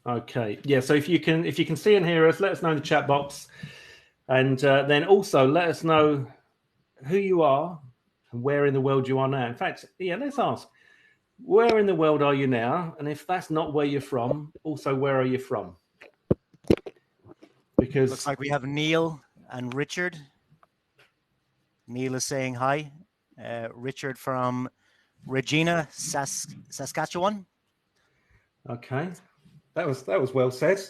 Okay. Yeah. So if you can see and hear us, let us know in the chat box, and then also let us know who you are and where in the world you are now. In fact, yeah, let's ask, where in the world are you now? And if that's not where you're from, also where are you from? Because looks like we have Neil and Richard. Neil is saying hi. Richard from Regina, Saskatchewan. Okay, that was well said.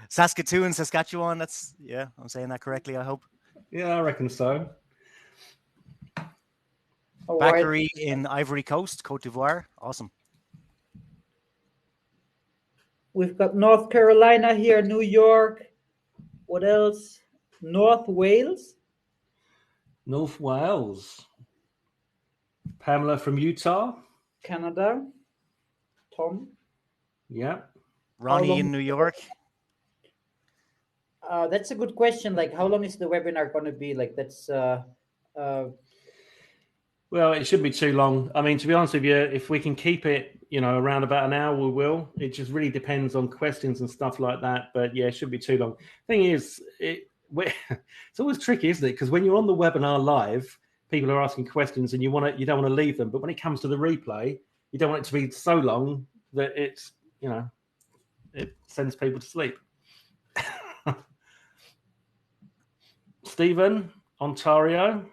Saskatoon, Saskatchewan. That's I'm saying that correctly, I hope. Yeah, I reckon so. Bakary in Ivory Coast, Cote d'Ivoire. Awesome. We've got North Carolina here, New York. What else? North Wales. North Wales. Pamela from Utah. Canada. Tom. Yeah. Ronnie in New York. That's a good question. Like, how long is the webinar going to be? Like, that's. Well, it shouldn't be too long. I mean, to be honest with you, if we can keep it, around about an hour, we will. It just really depends on questions and stuff like that. But yeah, it shouldn't be too long. Thing is, it's always tricky, isn't it? Because when you're on the webinar live, people are asking questions, and you don't want to leave them. But when it comes to the replay, you don't want it to be so long that it sends people to sleep. Stephen, Ontario.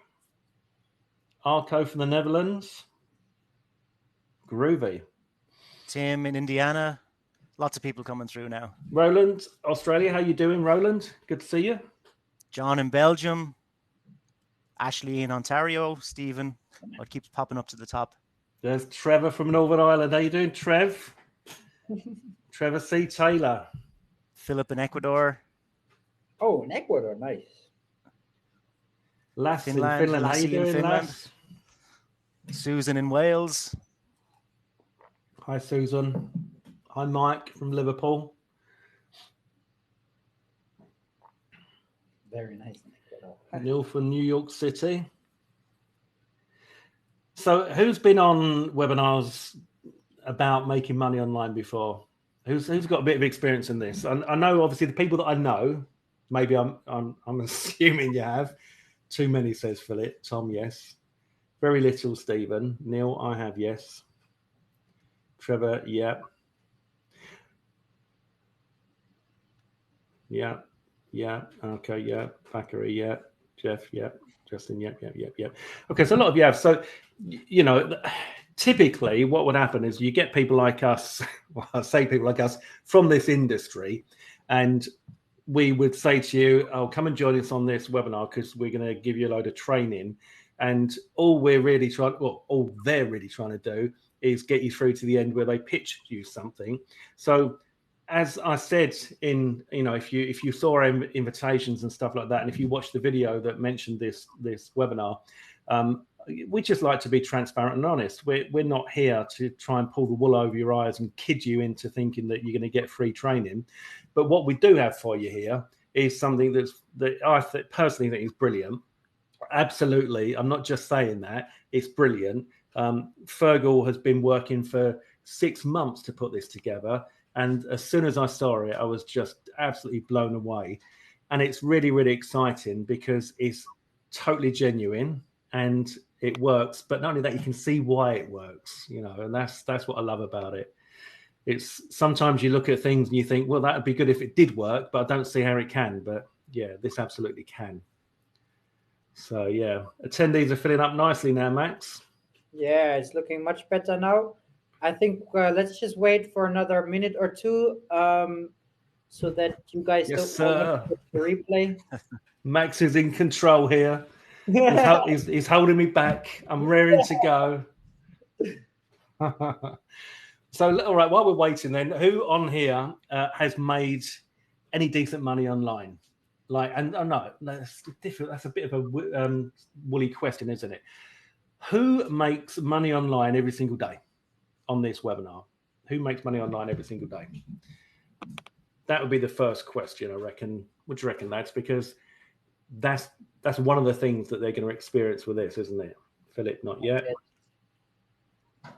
Arco from the Netherlands. Groovy. Tim in Indiana. Lots of people coming through now. Roland, Australia. How you doing, Roland? Good to see you. John in Belgium. Ashley in Ontario. Stephen. What keeps popping up to the top? There's Trevor from Northern Ireland. How you doing, Trev? Trevor C. Taylor. Philip in Ecuador. Oh, in Ecuador. Nice. Lass in Finland. How you doing, Lass? Susan in Wales. Hi, Susan. Hi, Mike from Liverpool. Very nice. Neil from New York City. So, who's been on webinars about making money online before? Who's got a bit of experience in this? I know, obviously, the people that I know. Maybe I'm assuming you have. Too many, says Philip. Tom, yes. Very little, Stephen. Neil, I have, yes. Trevor, yeah. Yeah. Yeah. Okay, yeah. Bakary, yeah. Jeff, yeah. Justin, yep. Okay, so a lot of you have. So, typically what would happen is you get people like us, well, I say people like us from this industry, and we would say to you, oh, come and join us on this webinar because we're going to give you a load of training. And all they're really trying to do is get you through to the end where they pitch you something. So as I said, if you saw our invitations and stuff like that, and if you watched the video that mentioned this webinar, we just like to be transparent and honest. We're not here to try and pull the wool over your eyes and kid you into thinking that you're going to get free training. But what we do have for you here is something that I personally think is brilliant. Absolutely. I'm not just saying that. It's brilliant. Fergal has been working for 6 months to put this together. And as soon as I saw it, I was just absolutely blown away. And it's really, really exciting because it's totally genuine and it works. But not only that, you can see why it works, and that's what I love about it. It's sometimes you look at things and you think, well, that would be good if it did work, but I don't see how it can. But yeah, this absolutely can. So yeah, attendees are filling up nicely now, Max. Yeah, it's looking much better now. I think let's just wait for another minute or two so that you guys yes, don't the replay. Max is in control here. He's holding me back. I'm raring to go. So, all right, while we're waiting then, who on here has made any decent money online? And no, that's different. That's a bit of a woolly question, isn't it? Who makes money online every single day on this webinar? Who makes money online every single day? That would be the first question, I reckon. What do you reckon, lads? Because that's one of the things that they're going to experience with this, isn't it? Philip, not yet.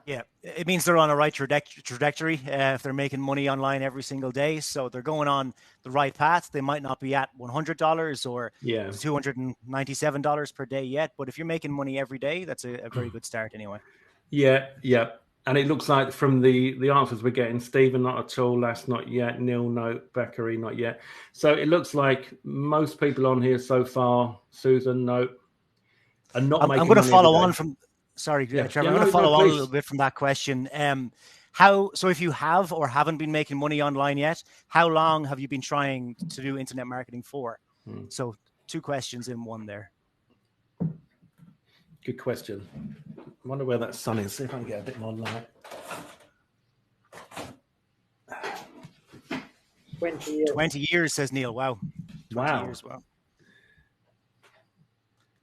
Yeah, it means they're on a right trajectory if they're making money online every single day. So they're going on the right path. They might not be at $100 or Yeah. $297 per day yet, but if you're making money every day, that's a very good start anyway. Yeah, yeah. And it looks like from the answers we're getting, Stephen, not at all. Last, not yet. Neil, no. Beckery, not yet. So it looks like most people on here so far, Susan, no. And not making I'm going to money follow every on day. from, sorry, Yeah. Trevor, Yeah, I'm going to follow on a please. little bit from that question. So if you have or haven't been making money online yet, how long have you been trying to do internet marketing for? So 2 questions in one there. Good question. I wonder where that sun is. See if I can get a bit more light. 20 years. 20 years, says Neil. Wow. 20 years. Wow.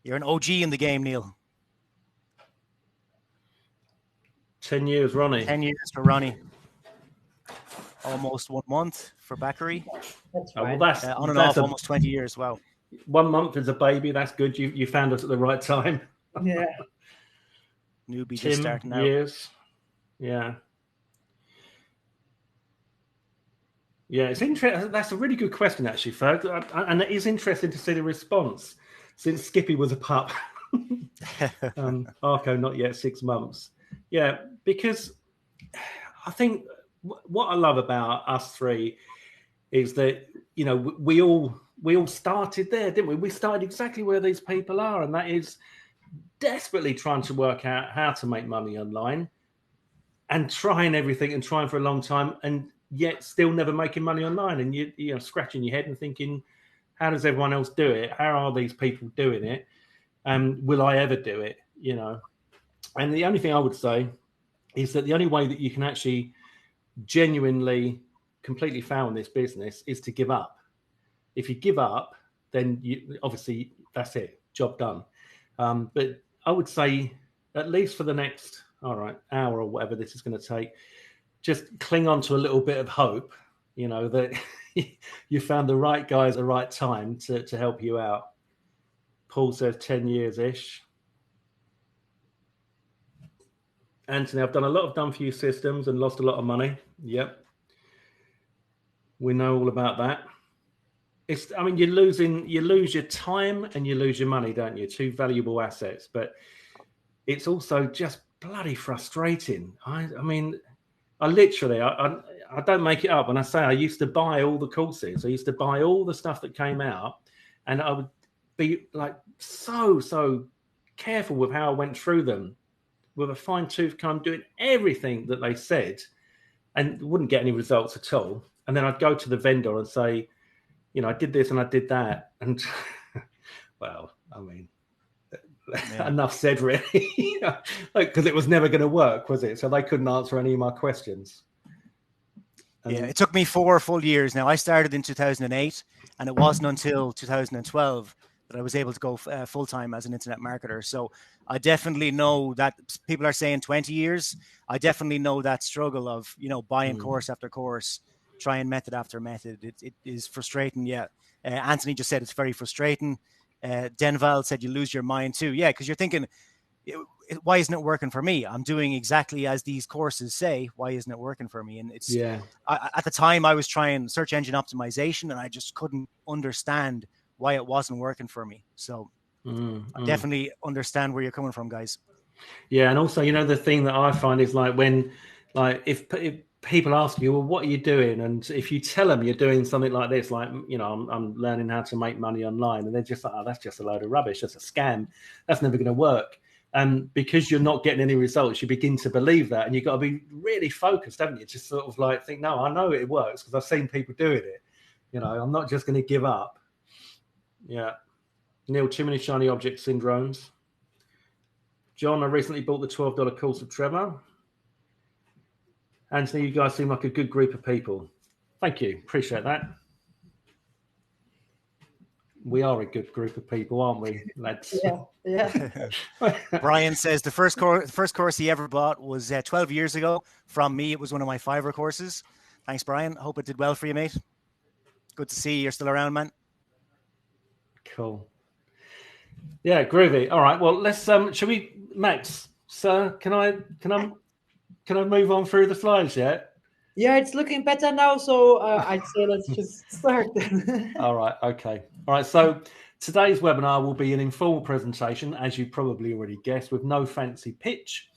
You're an OG in the game, Neil. 10 years, Ronnie. 10 years for Ronnie. Almost 1 month for Beckery. That's fine. Well, that's on and off, almost 20 years. Wow. 1 month as a baby. That's good. You found us at the right time. Yeah. Newbie just starting out. Years. Yeah. Yeah, it's interesting. That's a really good question, actually, Ferg. And it is interesting to see the response since Skippy was a pup. Arco, not yet, 6 months. Yeah, because I think what I love about us three is that, you know, we all started there, didn't we? We started exactly where these people are, and that is desperately trying to work out how to make money online and trying everything and trying for a long time, and yet still never making money online. And you're scratching your head and thinking, how does everyone else do it? How are these people doing it? Will I ever do it? You know? And the only thing I would say is that the only way that you can actually genuinely completely fail in this business is to give up. If you give up, then obviously that's it, job done. But I would say at least for the next, hour or whatever this is going to take, just cling on to a little bit of hope, you know, that you found the right guy at the right time to help you out. Paul says 10 years-ish. Anthony, I've done a lot of done-for-you systems and lost a lot of money. Yep. We know all about that. You lose your time and you lose your money, don't you? 2 valuable assets, but it's also just bloody frustrating. I don't make it up when I say I used to buy all the courses. I used to buy all the stuff that came out, and I would be like so careful with how I went through them with a fine-tooth comb, doing everything that they said, and wouldn't get any results at all. And then I'd go to the vendor and say, you know, I did this and I did that. And well, I mean, enough said, really, because it was never going to work, was it? So they couldn't answer any of my questions. Yeah, it took me 4 full years. Now, I started in 2008, and it wasn't until 2012 that I was able to go full-time as an internet marketer. So I definitely know that people are saying 20 years. I definitely know that struggle of, you know, buying course after course, trying method after method. It is frustrating, yeah. Anthony just said it's very frustrating. Denval said you lose your mind too. Yeah, because you're thinking, why isn't it working for me? I'm doing exactly as these courses say. Why isn't it working for me? And it's at the time I was trying search engine optimization, and I just couldn't understand why it wasn't working for me. So I definitely understand where you're coming from, guys. Yeah, and also, you know, the thing that I find is if people ask you, well, what are you doing? And if you tell them you're doing something like this, like, you know, I'm learning how to make money online, and they're just like, oh, that's just a load of rubbish. That's a scam. That's never going to work. And because you're not getting any results, you begin to believe that, and you've got to be really focused, haven't you? Just sort of like think, no, I know it works because I've seen people doing it. You know, I'm not just going to give up. Yeah. Neil, too many shiny object syndromes. John, I recently bought the $12 course of Trevor. Anthony, you guys seem like a good group of people. Thank you. Appreciate that. We are a good group of people, aren't we, lads? Yeah. Brian says the first course he ever bought was 12 years ago. From me, it was one of my Fiverr courses. Thanks, Brian. Hope it did well for you, mate. Good to see you're still around, man. Cool. Yeah, groovy. All right. Well, let's. Shall we, Max? Sir, can I Can I move on through the slides yet? Yeah, it's looking better now. So I'd say let's just start. All right. Okay. All right. So today's webinar will be an informal presentation, as you probably already guessed, with no fancy pitch.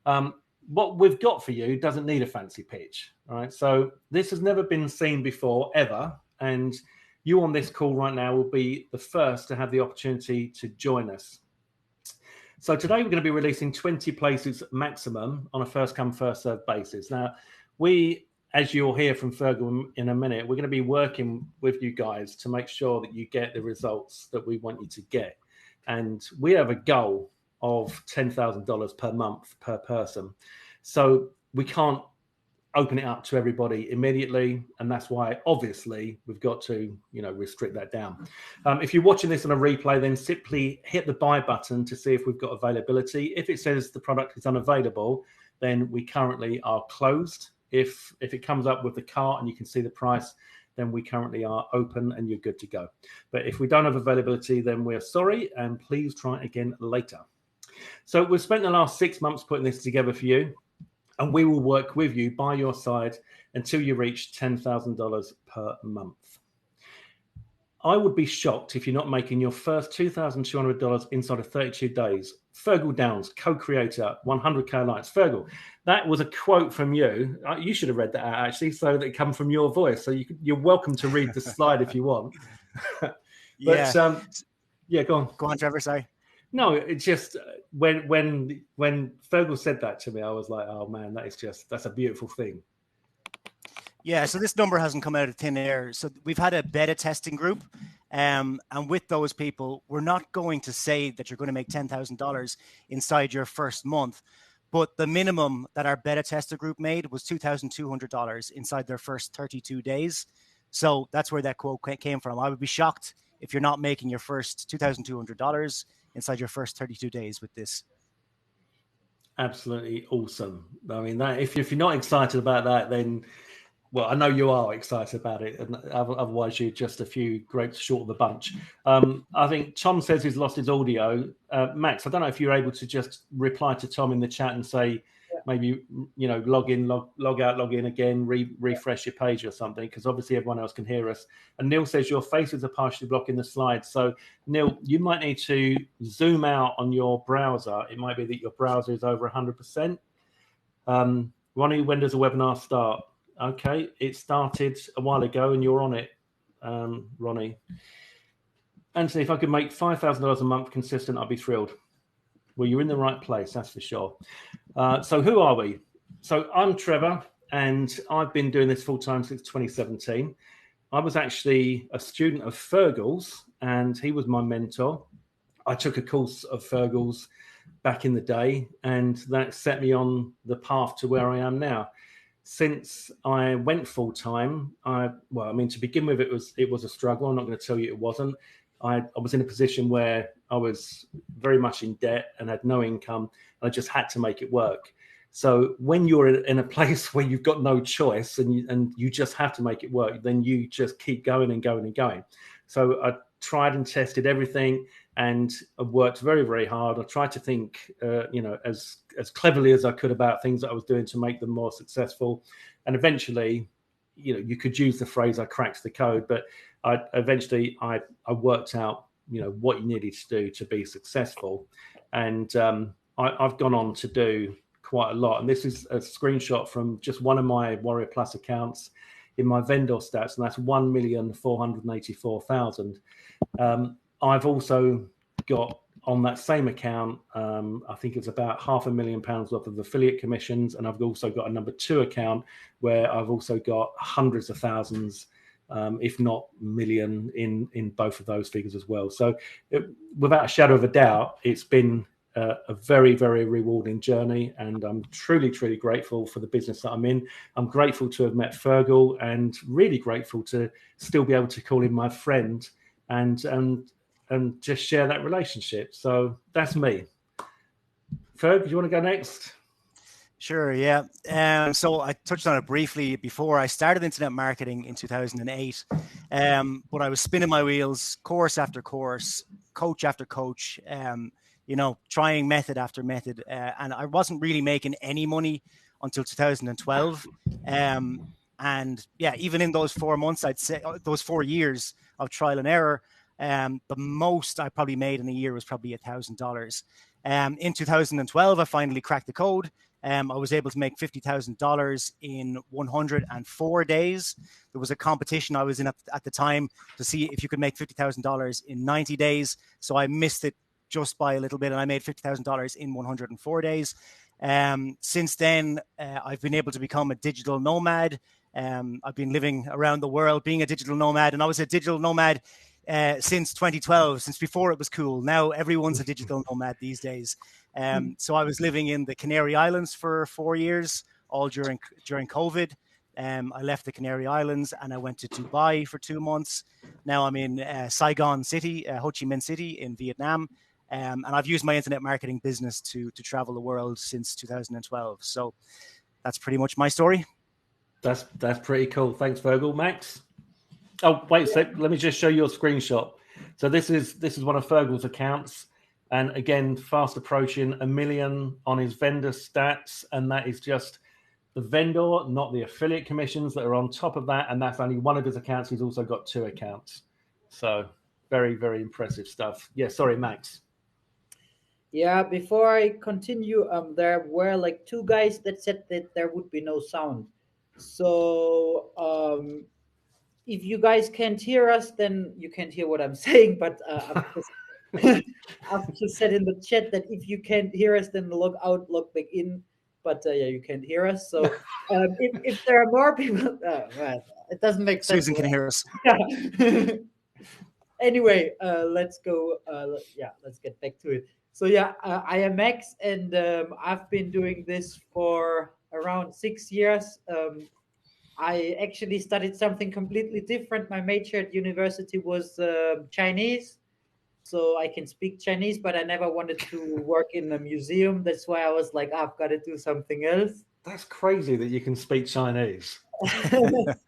What we've got for you doesn't need a fancy pitch. All right. So this has never been seen before, ever. And you on this call right now will be the first to have the opportunity to join us. So today we're going to be releasing 20 places maximum on a first come, first served basis. Now, we, as you'll hear from Fergal in a minute, we're going to be working with you guys to make sure that you get the results that we want you to get. And we have a goal of $10,000 per month per person. So we can't open it up to everybody immediately, and that's why obviously we've got to restrict that down. If you're watching this on a replay, then simply hit the buy button to see if we've got availability. If it says the product is unavailable, then we currently are closed. If it comes up with the cart and you can see the price, then we currently are open and you're good to go. But if we don't have availability, then we're sorry, and please try again later. So we've spent the last 6 months putting this together for you, and we will work with you by your side until you reach $10,000 per month. I would be shocked if you're not making your first $2,200 inside of 32 days. Fergal Downs, co-creator, 100K Alliance. Fergal, that was a quote from you. You should have read that out, actually, so that it come from your voice. So you're welcome to read the slide if you want. But, yeah, go on. Go on, Trevor, sorry. No, it's just when Fergal said that to me, I was like, oh man, that's a beautiful thing. Yeah, so this number hasn't come out of thin air. So we've had a beta testing group, and with those people, we're not going to say that you're going to make $10,000 inside your first month, but the minimum that our beta tester group made was $2,200 inside their first 32 days. So that's where that quote came from. I would be shocked if you're not making your first $2,200 inside your first 32 days with this. Absolutely awesome. I mean, that if you're not excited about that, then, well, I know you are excited about it, and otherwise you're just a few grapes short of the bunch. I think Tom says he's lost his audio. Max, I don't know if you're able to just reply to Tom in the chat and say, maybe, log in, log out, log in again, refresh your page or something, because obviously everyone else can hear us. And Neil says your faces are partially blocking the slides. So Neil, you might need to zoom out on your browser. It might be that your browser is over 100%. Ronnie, when does a webinar start? Okay, it started a while ago and you're on it, Ronnie. Anthony, if I could make $5,000 a month consistent, I'd be thrilled. Well, you're in the right place, that's for sure. So who are we? So I'm Trevor, and I've been doing this full-time since 2017. I was actually a student of Fergal's, and he was my mentor. I took a course of Fergal's back in the day, and that set me on the path to where I am now. Since I went full-time, to begin with, it was a struggle. I'm not going to tell you it wasn't. I was in a position where I was very much in debt and had no income. And I just had to make it work. So when you're in a place where you've got no choice and you just have to make it work, then you just keep going and going and going. So I tried and tested everything, and I worked very, very hard. I tried to think, as cleverly as I could about things that I was doing to make them more successful. And eventually, you could use the phrase, I cracked the code, but I worked out, what you needed to do to be successful. And I've gone on to do quite a lot. And this is a screenshot from just one of my Warrior Plus accounts in my vendor stats, and that's 1,484,000. I've also got on that same account, I think it's about £500,000 worth of affiliate commissions. And I've also got a number 2 account where I've also got hundreds of thousands, if not million in both of those figures as well. So without a shadow of a doubt, it's been a very, very rewarding journey. And I'm truly, truly grateful for the business that I'm in. I'm grateful to have met Fergal, and really grateful to still be able to call him my friend and just share that relationship. So that's me. Ferg, do you want to go next? Sure, yeah. So I touched on it briefly before. I started internet marketing in 2008, but I was spinning my wheels, course after course, coach after coach, trying method after method. And I wasn't really making any money until 2012. And yeah, even in those 4 months, I'd say those 4 years of trial and error, the most I probably made in a year was probably $1,000. In 2012, I finally cracked the code. I was able to make $50,000 in 104 days. There was a competition I was in at the time to see if you could make $50,000 in 90 days. So I missed it just by a little bit, and I made $50,000 in 104 days. Since then, I've been able to become a digital nomad. I've been living around the world being a digital nomad, and I was a digital nomad since 2012, since before it was cool. Now everyone's a digital nomad these days. So I was living in the Canary Islands for 4 years, all during COVID. I left the Canary Islands and I went to Dubai for 2 months. Now I'm in Saigon City, Ho Chi Minh City in Vietnam. And I've used my internet marketing business to travel the world since 2012. So that's pretty much my story. That's pretty cool. Thanks, Fergal. Max? Oh, wait a sec. Let me just show you a screenshot. So this is one of Fergal's accounts. And again, fast approaching 1 million on his vendor stats. And that is just the vendor, not the affiliate commissions that are on top of that. And that's only one of his accounts. He's also got 2 accounts. So very, very impressive stuff. Yeah, sorry, Max. Yeah, before I continue, there were like 2 guys that said that there would be no sound. So if you guys can't hear us, then you can't hear what I'm saying. But I've just said in the chat that if you can't hear us, then log out, log back in. But yeah, you can't hear us. So if there are more people, it doesn't make sense. Susan can hear us. Yeah. Anyway, let's go. Let's get back to it. So yeah, I am Max, and I've been doing this for around 6 years. I actually studied something completely different. My major at university was Chinese, so I can speak Chinese, but I never wanted to work in a museum. That's why I was like, I've got to do something else. That's crazy that you can speak Chinese.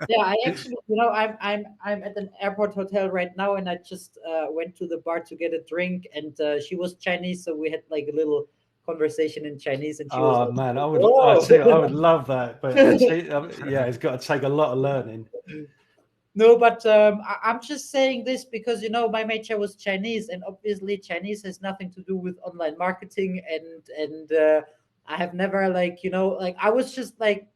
Yeah, I actually, I'm at an airport hotel right now, and I just went to the bar to get a drink, and she was Chinese, so we had like a little conversation in Chinese, and she was like, man, I would love that, but yeah, it's got to take a lot of learning. No, but I'm just saying this because my major was Chinese, and obviously Chinese has nothing to do with online marketing, and I have never I was just like,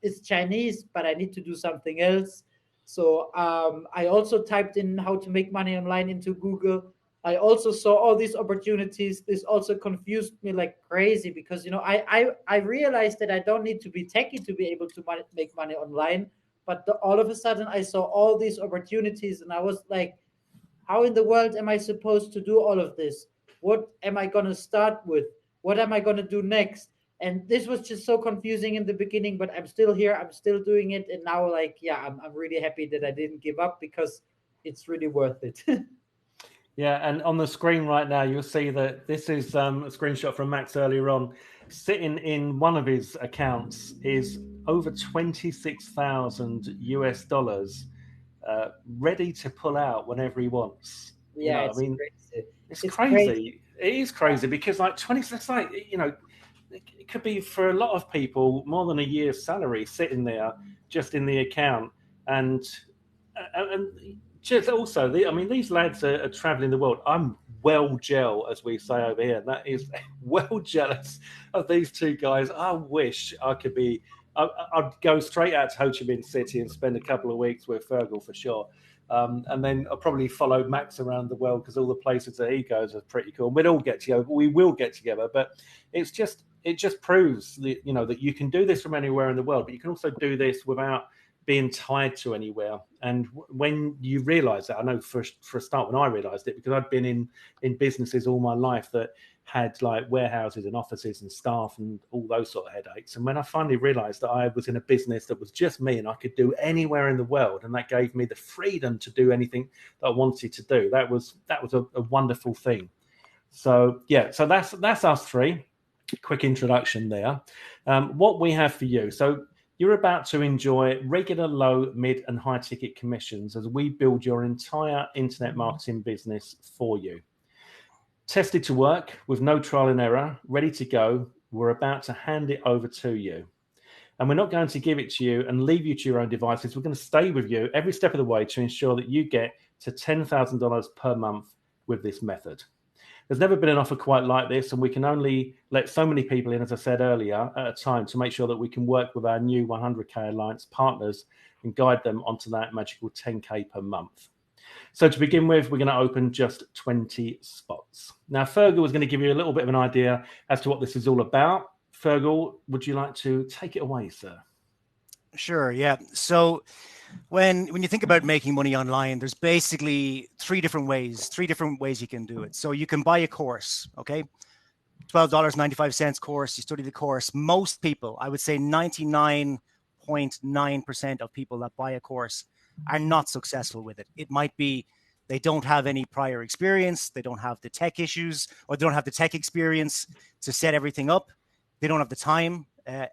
it's Chinese, but I need to do something else. So I also typed in how to make money online into Google. I also saw all these opportunities. This also confused me like crazy because I realized that I don't need to be techie to be able to make money online. But all of a sudden, I saw all these opportunities, and I was like, how in the world am I supposed to do all of this? What am I going to start with? What am I going to do next? And this was just so confusing in the beginning, but I'm still here. I'm still doing it. And now, I'm really happy that I didn't give up because it's really worth it. Yeah, and on the screen right now, you'll see that this is a screenshot from Max earlier on. Sitting in one of his accounts is over $26,000 US, ready to pull out whenever he wants. Yeah, crazy. It's crazy. It is crazy because like 20, that's like, it could be for a lot of people more than a year's salary sitting there just in the account. And just also, these lads are traveling the world. I'm well gel, as we say over here. That is well jealous of these 2 guys. I wish I could be. I'd go straight out to Ho Chi Minh City and spend a couple of weeks with Fergal for sure. And then I'll probably follow Max around the world because all the places that he goes are pretty cool. We'd all get together. We will get together, but it just proves that that you can do this from anywhere in the world, but you can also do this without being tied to anywhere. And when you realize that, I know for a start, when I realized it, because I'd been in businesses all my life that had like warehouses and offices and staff and all those sort of headaches. And when I finally realized that I was in a business that was just me and I could do anywhere in the world, and that gave me the freedom to do anything that I wanted to do, that was a wonderful thing. So yeah, so that's us 3. Quick introduction there. What we have for you. So you're about to enjoy regular, low, mid, and high ticket commissions as we build your entire internet marketing business for you. Tested to work with no trial and error, ready to go. We're about to hand it over to you. And we're not going to give it to you and leave you to your own devices. We're going to stay with you every step of the way to ensure that you get to $10,000 per month with this method. There's never been an offer quite like this, and we can only let so many people in, as I said earlier, at a time to make sure that we can work with our new 100K Alliance partners and guide them onto that magical 10K per month. So to begin with, we're going to open just 20 spots. Now, Fergal is going to give you a little bit of an idea as to what this is all about. Fergal, would you like to take it away, sir? Sure, yeah. So when you think about making money online, there's basically three different ways you can do it. So you can buy a course, okay? $12.95 course, you study the course. Most people, I would say 99.9% of people that buy a course are not successful with it. It might be they don't have any prior experience, they don't have the tech issues, or they don't have the tech experience to set everything up. They don't have the time.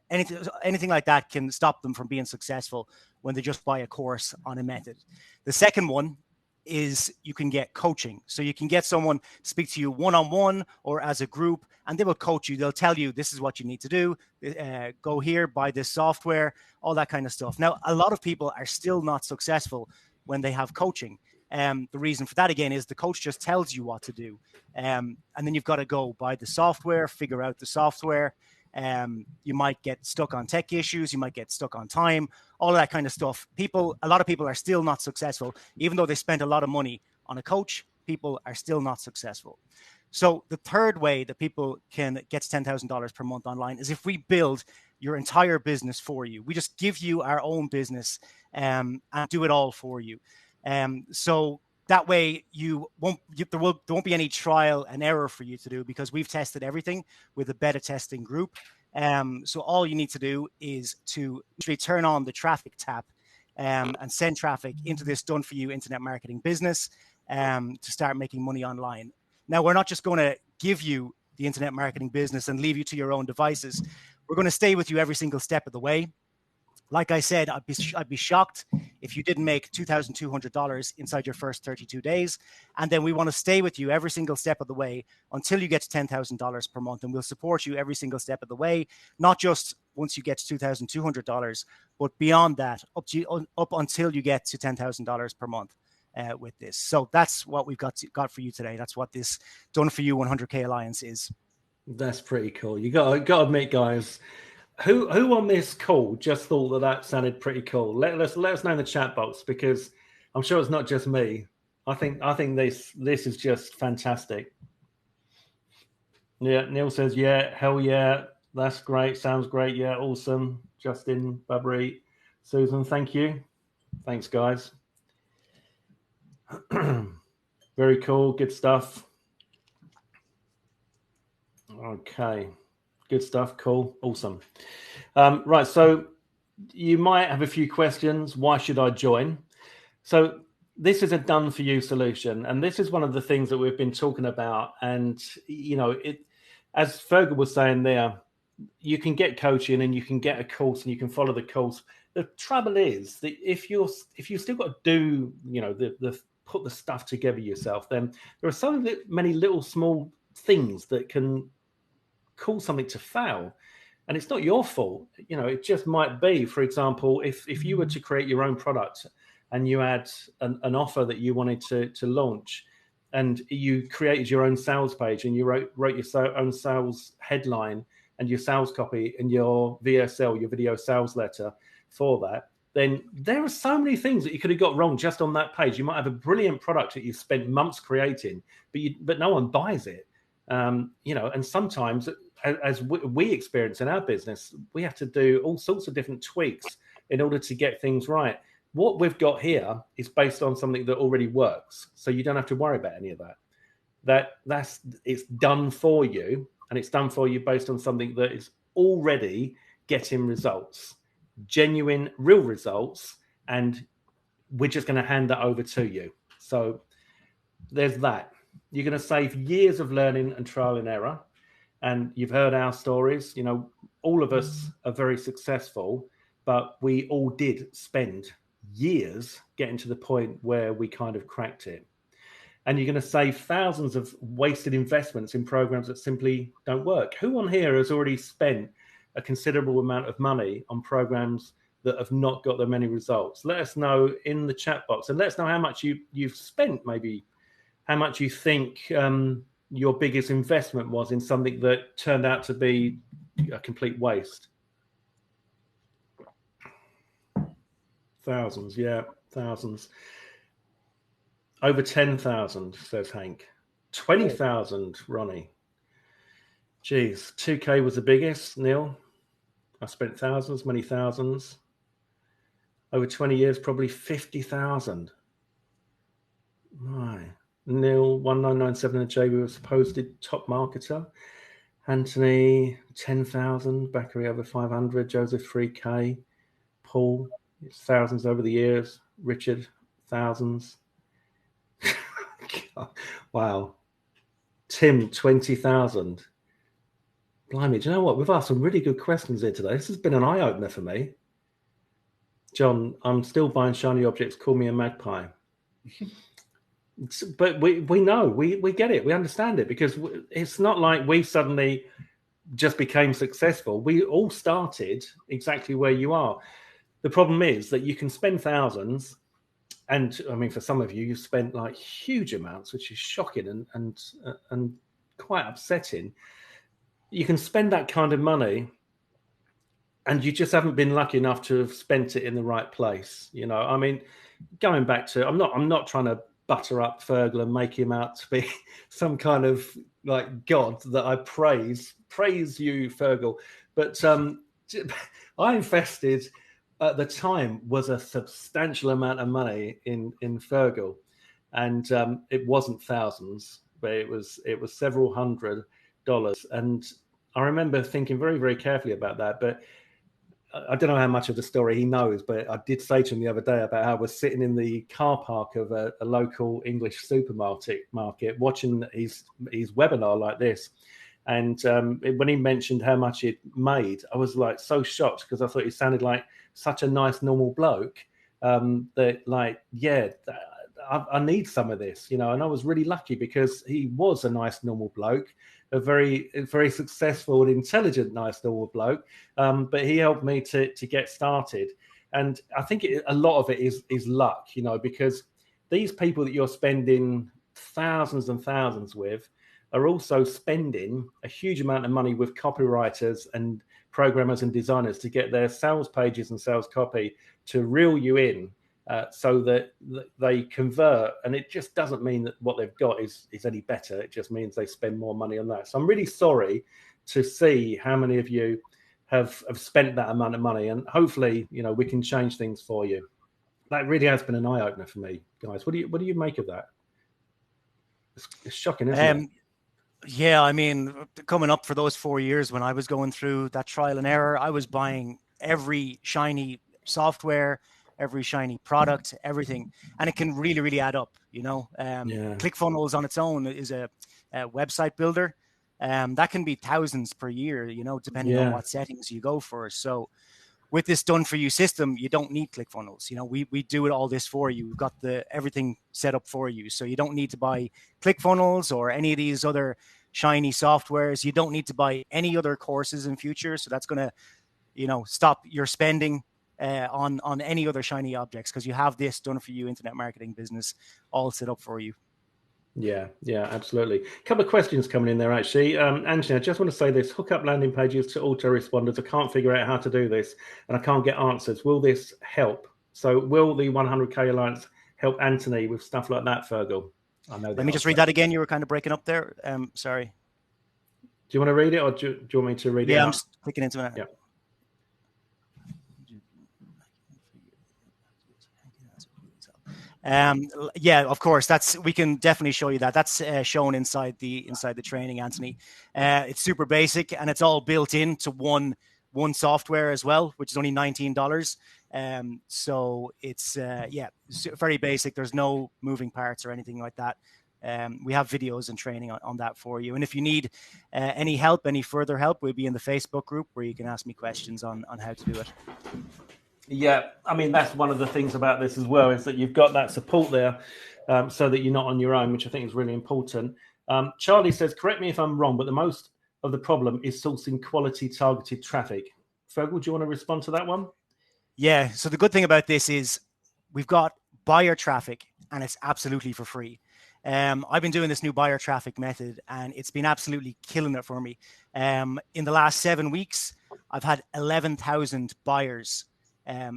Anything like that can stop them from being successful when they just buy a course on a method. The second one is you can get coaching. So you can get someone speak to you one-on-one or as a group, and they will coach you. They'll tell you this is what you need to do. Go here, buy this software, all that kind of stuff. Now, a lot of people are still not successful when they have coaching. The reason for that, again, is the coach just tells you what to do. And then you've got to go buy the software, figure out the software. You might get stuck on tech issues. You might get stuck on time, all of that kind of stuff. A lot of people are still not successful. Even though they spent a lot of money on a coach, people are still not successful. So the third way that people can get to $10,000 per month online is if we build your entire business for you. We just give you our own business and do it all for you. So that way there won't be any trial and error for you to do, because we've tested everything with a beta testing group. So all you need to do is to actually turn on the traffic tap and send traffic into this done for you internet marketing business to start making money online. Now, we're not just going to give you the internet marketing business and leave you to your own devices. We're going to stay with you every single step of the way. Like I said, I'd be shocked if you didn't make $2,200 inside your first 32 days. And then we want to stay with you every single step of the way until you get to $10,000 per month. And we'll support you every single step of the way, not just once you get to $2,200, but beyond that, up until you get to $10,000 per month with this. So that's what we've got for you today. That's what this Done For You 100K Alliance is. That's pretty cool. You got to admit, guys, who on this call just thought that sounded pretty cool? Let us know in the chat box, because I'm sure it's not just me. I think this is just fantastic. Yeah, Neil says, yeah, hell yeah, that's great, sounds great, yeah, awesome. Justin, Babri, Susan, thank you. Thanks, guys. Very cool, good stuff. Okay. Good stuff. Cool. Awesome. Right. So you might have a few questions. Why should I join? So this is a done for you solution. And this is one of the things that we've been talking about. And, as Fergal was saying there, you can get coaching and you can get a course and you can follow the course. The trouble is that if you've still got to do, put the stuff together yourself, then there are so many little small things that can cause something to fail, and it's not your fault. It just might be, for example, if you were to create your own product and you had an offer that you wanted to launch, and you created your own sales page and you wrote your own sales headline and your sales copy and your VSL, your video sales letter for that, then there are so many things that you could have got wrong just on that page. You might have a brilliant product that you've spent months creating, but no one buys it. And sometimes, as we experience in our business, we have to do all sorts of different tweaks in order to get things right. What we've got here is based on something that already works, so you don't have to worry about any of that. It's done for you, and it's done for you based on something that is already getting results, genuine, real results, and we're just going to hand that over to you. So there's that. You're going to save years of learning and trial and error. And you've heard our stories. All of us are very successful, but we all did spend years getting to the point where we kind of cracked it. And you're going to save thousands of wasted investments in programs that simply don't work. Who on here has already spent a considerable amount of money on programs that have not got them any results. Let us know in the chat box, and let us know how much you've spent, maybe how much you think your biggest investment was in something that turned out to be a complete waste. Thousands, yeah, thousands. Over 10,000, says Hank. 20,000, Ronnie. Geez, 2K was the biggest, Neil. I spent thousands, many thousands. Over 20 years, probably 50,000. My. Neil, 1997 and JB was posted top marketer. Anthony, 10,000. Bakary, over 500. Joseph, 3K. Paul, thousands over the years. Richard, thousands. Wow. Tim, 20,000. Blimey, do you know what? We've asked some really good questions here today. This has been an eye-opener for me. John, I'm still buying shiny objects. Call me a magpie. But we know, we get it. We understand it, because it's not like we suddenly just became successful. We all started exactly where you are. The problem is that you can spend thousands, and I mean, for some of you, you've spent like huge amounts, which is shocking and quite upsetting. You can spend that kind of money, and you just haven't been lucky enough to have spent it in the right place. You know, I mean, going back to, I'm not trying to butter up Fergal and make him out to be some kind of like god that I praise you, Fergal. But I invested at the time was a substantial amount of money in Fergal, and it wasn't thousands, but it was several $100. And I remember thinking very, very carefully about that. But I don't know how much of the story he knows, but I did say to him the other day about how I was sitting in the car park of a local English supermarket watching his webinar like this. And when he mentioned how much it made, I was like so shocked, because I thought he sounded like such a nice, normal bloke that like, yeah, I need some of this, you know. And I was really lucky, because he was a nice, normal bloke, a very, very successful and intelligent, nice, normal bloke. But he helped me to get started. And I think a lot of it is luck, you know, because these people that you're spending thousands and thousands with are also spending a huge amount of money with copywriters and programmers and designers to get their sales pages and sales copy to reel you in, so that they convert. And it just doesn't mean that what they've got is any better. It just means they spend more money on that. So I'm really sorry to see how many of you have spent that amount of money, and hopefully, you know, we can change things for you. That really has been an eye-opener for me, guys. What do you make of that? It's shocking, isn't it? Yeah, I mean, coming up for those 4 years when I was going through that trial and error, I was buying every shiny software, every shiny product, everything. And it can really, really add up, you know. ClickFunnels on its own is a website builder. That can be thousands per year, you know, depending on what settings you go for. So with this done for you system, you don't need ClickFunnels. You know, we do it all this for you. We've got everything set up for you. So you don't need to buy ClickFunnels or any of these other shiny softwares. You don't need to buy any other courses in future. So that's going to, you know, stop your spending on any other shiny objects, because you have this done for you internet marketing business all set up for you. Yeah, absolutely. A couple of questions coming in there, actually. Anthony, I just want to say this: hook up landing pages to autoresponders. I can't figure out how to do this, and I can't get answers. Will this help? So will the 100K Alliance help Anthony with stuff like that, Fergal? I know. Let me just read that again. You were kind of breaking up there. Sorry. Do you want to read it, or do you want me to read it? Yeah, I'm just clicking into it. Yeah. Yeah, of course. We can definitely show you that. That's shown inside the training, Anthony. It's super basic, and it's all built into one software as well, which is only $19. So it's very basic. There's no moving parts or anything like that. We have videos and training on that for you. And if you need any help, any further help, we'll be in the Facebook group where you can ask me questions on how to do it. Yeah, I mean, that's one of the things about this as well, is that you've got that support there, so that you're not on your own, which I think is really important. Charlie says, correct me if I'm wrong, but the most of the problem is sourcing quality targeted traffic. Fergal, do you want to respond to that one? Yeah. So the good thing about this is we've got buyer traffic and it's absolutely for free. I've been doing this new buyer traffic method and it's been absolutely killing it for me. In the last 7 weeks, I've had 11,000 buyers,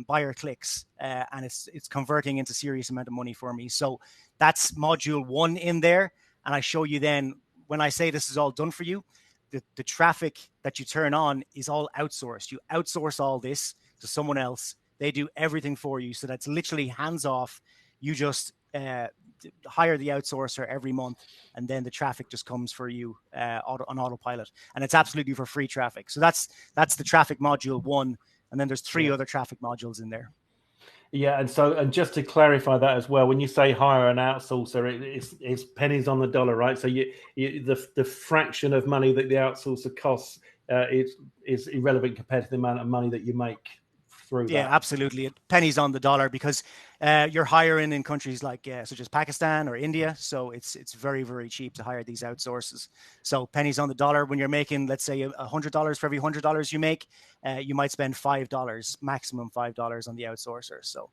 buyer clicks, and it's converting into serious amount of money for me. So that's module 1 in there. And I show you then, when I say this is all done for you, the traffic that you turn on is all outsourced. You outsource all this to someone else. They do everything for you. So that's literally hands off. You just hire the outsourcer every month, and then the traffic just comes for you on autopilot. And it's absolutely for free traffic. So that's the traffic module 1. And then there's 3 other traffic modules in there. Yeah, and just to clarify that as well, when you say hire an outsourcer, it's pennies on the dollar, right? So the fraction of money that the outsourcer costs is irrelevant compared to the amount of money that you make through that. Yeah, absolutely. Pennies on the dollar, because you're hiring in countries like such as Pakistan or India, so it's very, very cheap to hire these outsources. So pennies on the dollar. When you're making, let's say, $100 for every $100 you make, you might spend $5, maximum $5 on the outsourcer. So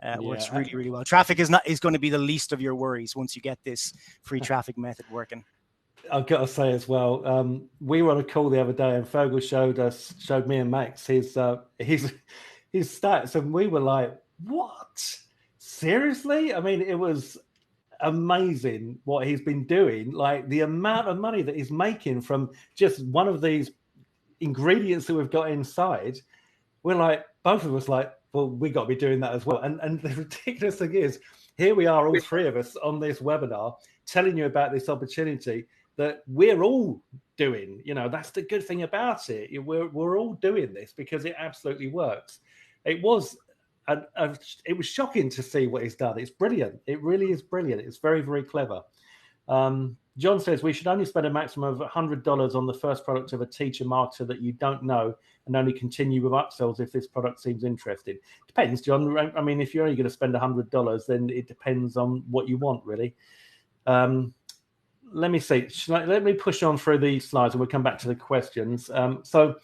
it works really, really well. Traffic is going to be the least of your worries once you get this free traffic method working. I've got to say as well, we were on a call the other day, and Fergal showed me and Max his stats, and we were like, "What? Seriously?" I mean, it was amazing what he's been doing. Like the amount of money that he's making from just one of these ingredients that we've got inside. We're like, both of us, like, well, we got to be doing that as well. And the ridiculous thing is, here we are, all 3 of us on this webinar, telling you about this opportunity that we're all doing. You know, that's the good thing about it. We're all doing this because it absolutely works. It was shocking to see what he's done. It's brilliant. It really is brilliant. It's very, very clever. John says we should only spend a maximum of $100 on the first product of a teacher marketer that you don't know, and only continue with upsells if this product seems interesting. Depends, John. I mean, if you're only going to spend $100, then it depends on what you want, really. Let me see. Let me push on through these slides and we'll come back to the questions. So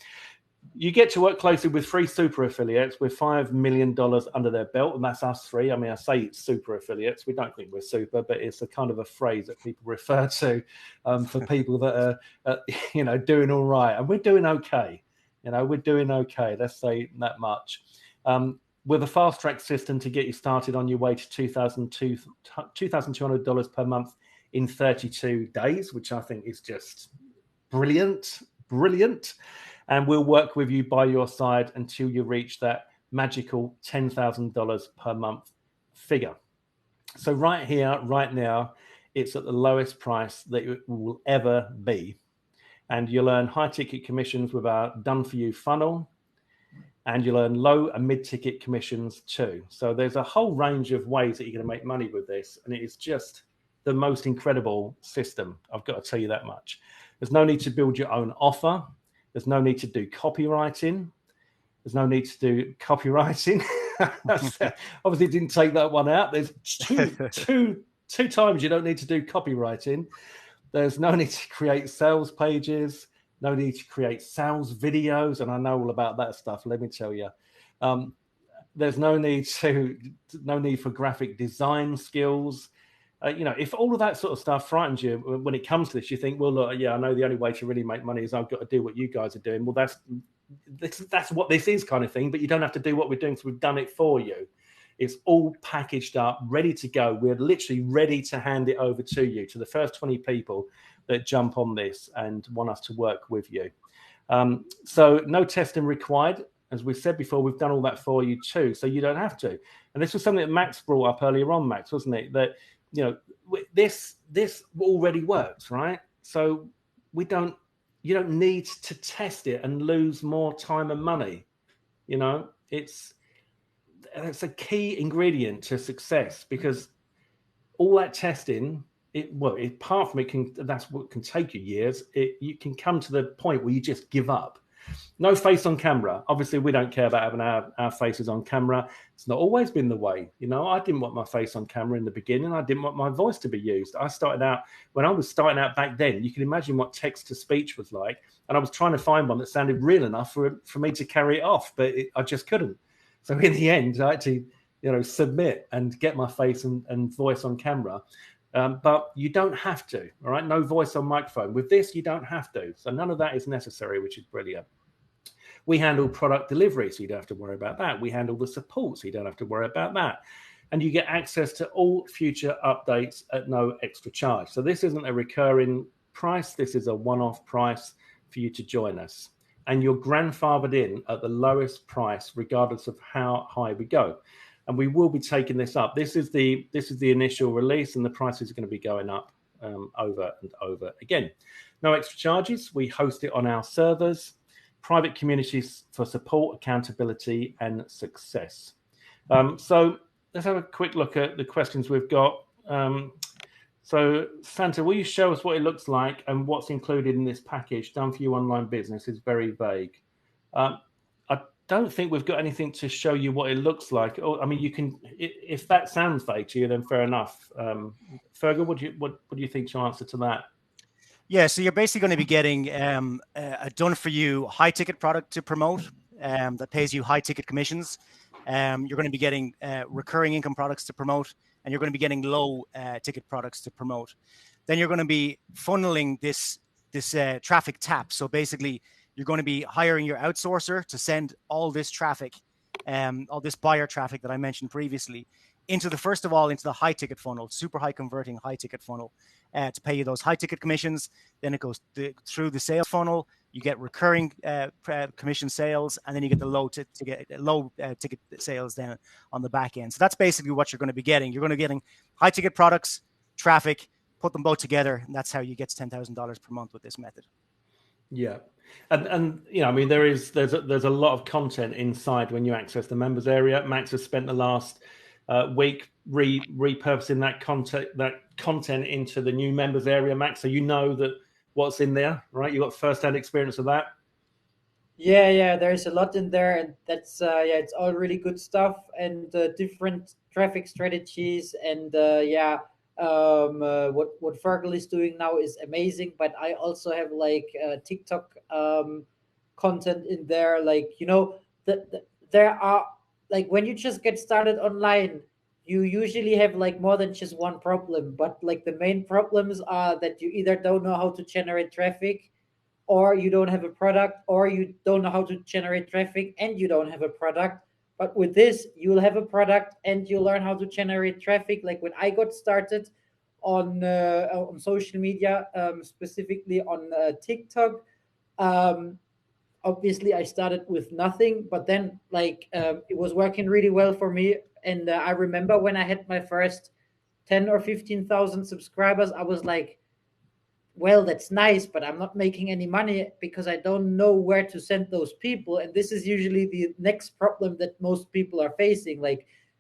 you get to work closely with 3 super affiliates with $5 million under their belt, and that's us 3. I mean, I say it's super affiliates. We don't think we're super, but it's a kind of a phrase that people refer to for people that are, doing all right. And we're doing okay. We're doing okay. Let's say that much. With a fast track system to get you started on your way to $2,200 per month in 32 days, which I think is just brilliant. And we'll work with you by your side until you reach that magical $10,000 per month figure. So right here, right now, it's at the lowest price that it will ever be. And you'll earn high ticket commissions with our done for you funnel. And you'll earn low and mid ticket commissions too. So there's a whole range of ways that you're going to make money with this. And it is just the most incredible system. I've got to tell you that much. There's no need to build your own offer. There's no need to do copywriting. There's no need to do copywriting. Obviously, didn't take that one out. There's two times you don't need to do copywriting. There's no need to create sales pages. No need to create sales videos. And I know all about that stuff, let me tell you. There's no need for graphic design skills. If all of that sort of stuff frightens you when it comes to this, you think, well, look, I know the only way to really make money is I've got to do what you guys are doing. Well, that's what this is, kind of thing. But you don't have to do what we're doing, so we've done it for you. It's all packaged up, ready to go. We're literally ready to hand it over to you, to the first 20 people that jump on this and want us to work with you. So no testing required. As we said before, we've done all that for you too, so you don't have to. And this was something that Max brought up earlier on, Max, wasn't it? That this already works, right? So you don't need to test it and lose more time and money. It's a key ingredient to success, because all that testing, apart from that's what can take you years. You can come to the point where you just give up. No face on camera. Obviously, we don't care about having our faces on camera. It's not always been the way. I didn't want my face on camera in the beginning. I didn't want my voice to be used. When I was starting out back then, you can imagine what text to speech was like. And I was trying to find one that sounded real enough for me to carry it off, but I just couldn't. So in the end, I had to, submit and get my face and voice on camera. But you don't have to, all right? No voice on microphone. With this, you don't have to. So none of that is necessary, which is brilliant. We handle product delivery, so you don't have to worry about that. We handle the support, so you don't have to worry about that. And you get access to all future updates at no extra charge. So this isn't a recurring price. This is a one-off price for you to join us. And you're grandfathered in at the lowest price, regardless of how high we go. And we will be taking this up. This is the initial release, and the prices are going to be going up over and over again. No extra charges. We host it on our servers. Private communities for support, accountability, and success. So let's have a quick look at the questions we've got. So Santa, will you show us what it looks like and what's included in this package? Done for you online business is very vague. I don't think we've got anything to show you what it looks like. I mean, you can, if that sounds vague to you, then fair enough. Fergal, what do you think your answer to that? Yeah, so you're basically going to be getting a done-for-you high-ticket product to promote that pays you high-ticket commissions. You're going to be getting recurring income products to promote, and you're going to be getting low-ticket products to promote. Then you're going to be funneling this traffic tap. So basically, you're going to be hiring your outsourcer to send all this traffic, all this buyer traffic that I mentioned previously, into the high ticket funnel, super high converting high ticket funnel, to pay you those high ticket commissions. Then it goes through the sales funnel. You get recurring commission sales, and then you get the low ticket sales then on the back end. So that's basically what you're going to be getting. You're going to be getting high ticket products, traffic, put them both together, and that's how you get to $10,000 per month with this method. Yeah. And I mean, there's a lot of content inside when you access the members area. Max has spent the last week repurposing that content into the new members area, Max. So you know that what's in there, right? You got first-hand experience of that. Yeah, there's a lot in there, and that's it's all really good stuff, and different traffic strategies, and what Fergal is doing now is amazing. But I also have TikTok content in there, there are, like, when you just get started online, you usually have more than just one problem. But the main problems are that you either don't know how to generate traffic, or you don't have a product, or you don't know how to generate traffic and you don't have a product. But with this, you'll have a product and you'll learn how to generate traffic. Like when I got started on social media, specifically on TikTok, obviously I started with nothing, but then it was working really well for me. And I remember when I had my first 10 or 15,000 subscribers, I was like, well, that's nice, but I'm not making any money because I don't know where to send those people. And this is usually the next problem that most people are facing,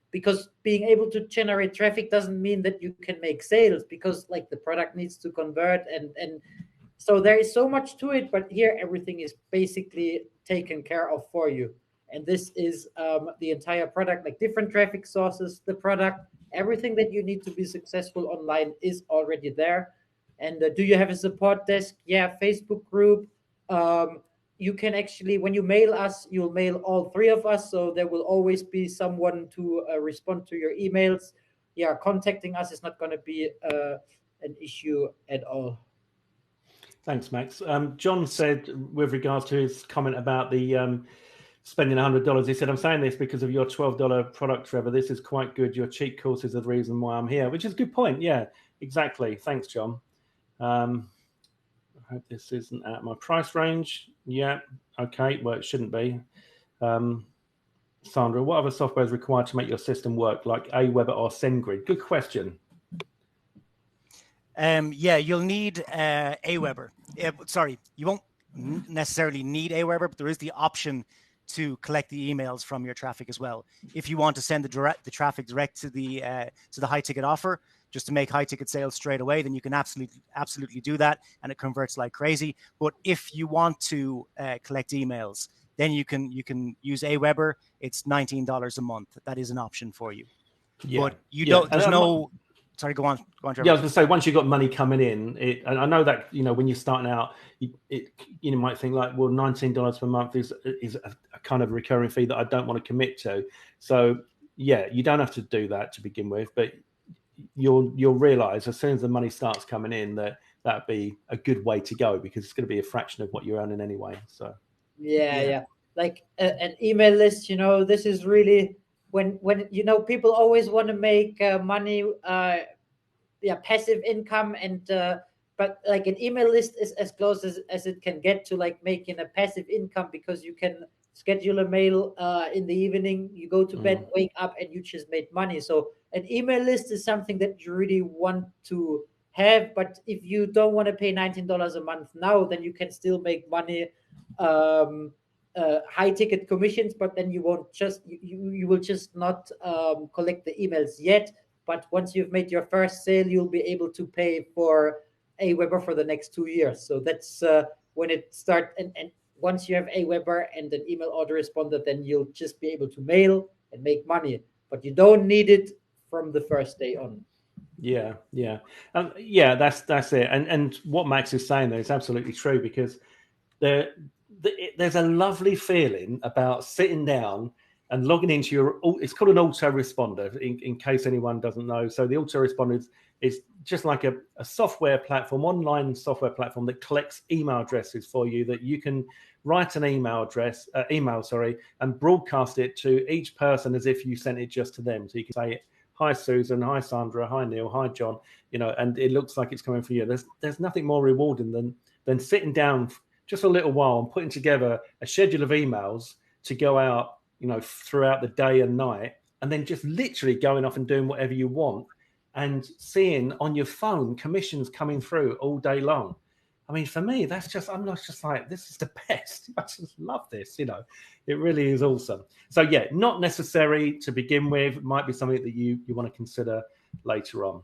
because being able to generate traffic doesn't mean that you can make sales, because the product needs to convert. And so there is so much to it, but here everything is basically taken care of for you. And this is the entire product, different traffic sources, the product, everything that you need to be successful online is already there. And do you have a support desk? Yeah, Facebook group. You can actually, when you mail us, you'll mail all three of us. So there will always be someone to respond to your emails. Yeah, contacting us is not going to be an issue at all. Thanks, Max. John said, with regards to his comment about the spending $100, he said, I'm saying this because of your $12 product, Trevor. This is quite good. Your cheat course is the reason why I'm here, which is a good point. Yeah, exactly. Thanks, John. I hope this isn't at my price range. Yeah, okay. Well, it shouldn't be. Sandra, what other software is required to make your system work, like Aweber or SendGrid? Good question. You'll need Aweber. Sorry, you won't necessarily need Aweber, but there is the option to collect the emails from your traffic as well. If you want to send the traffic direct to the high ticket offer, just to make high ticket sales straight away, then you can absolutely do that, and it converts like crazy. But if you want to collect emails, then you can use Aweber. It's $19 a month. That is an option for you. Yeah. But you don't. There's no. Sorry, go on, Trevor. Yeah, I was going to say, once you've got money coming in, and I know that, when you're starting out, you might think like, well, $19 per month is a kind of recurring fee that I don't want to commit to. So yeah, you don't have to do that to begin with, but you'll realize as soon as the money starts coming in that'd be a good way to go, because it's going to be a fraction of what you're earning anyway. So yeah. Like an email list, this is really when people always want to make money, passive income, and but like an email list is as close as it can get to like making a passive income, because you can schedule a mail in the evening, you go to bed, wake up, and you just made money. So an email list is something that you really want to have. But if you don't want to pay $19 a month now, then you can still make money, high ticket commissions, but then you won't you will just not collect the emails yet. But once you've made your first sale, you'll be able to pay for Aweber for the next 2 years. So that's when it starts. And once you have Aweber and an email autoresponder, then you'll just be able to mail and make money. But you don't need it from the first day on. Yeah. That's it. And what Max is saying there is absolutely true, because there's a lovely feeling about sitting down and logging into it's called an autoresponder, in case anyone doesn't know. So the autoresponder is just like a software platform, online software platform that collects email addresses for you, that you can write an email, and broadcast it to each person as if you sent it just to them. So you can say, hi, Susan, hi, Sandra, hi, Neil, hi, John, and it looks like it's coming from you. There's nothing more rewarding than sitting down just a little while and putting together a schedule of emails to go out, throughout the day and night, and then just literally going off and doing whatever you want and seeing on your phone commissions coming through all day long. I mean, for me, I'm not just like, this is the best. I just love this, it really is awesome. So yeah, not necessary to begin with. It might be something that you want to consider later on.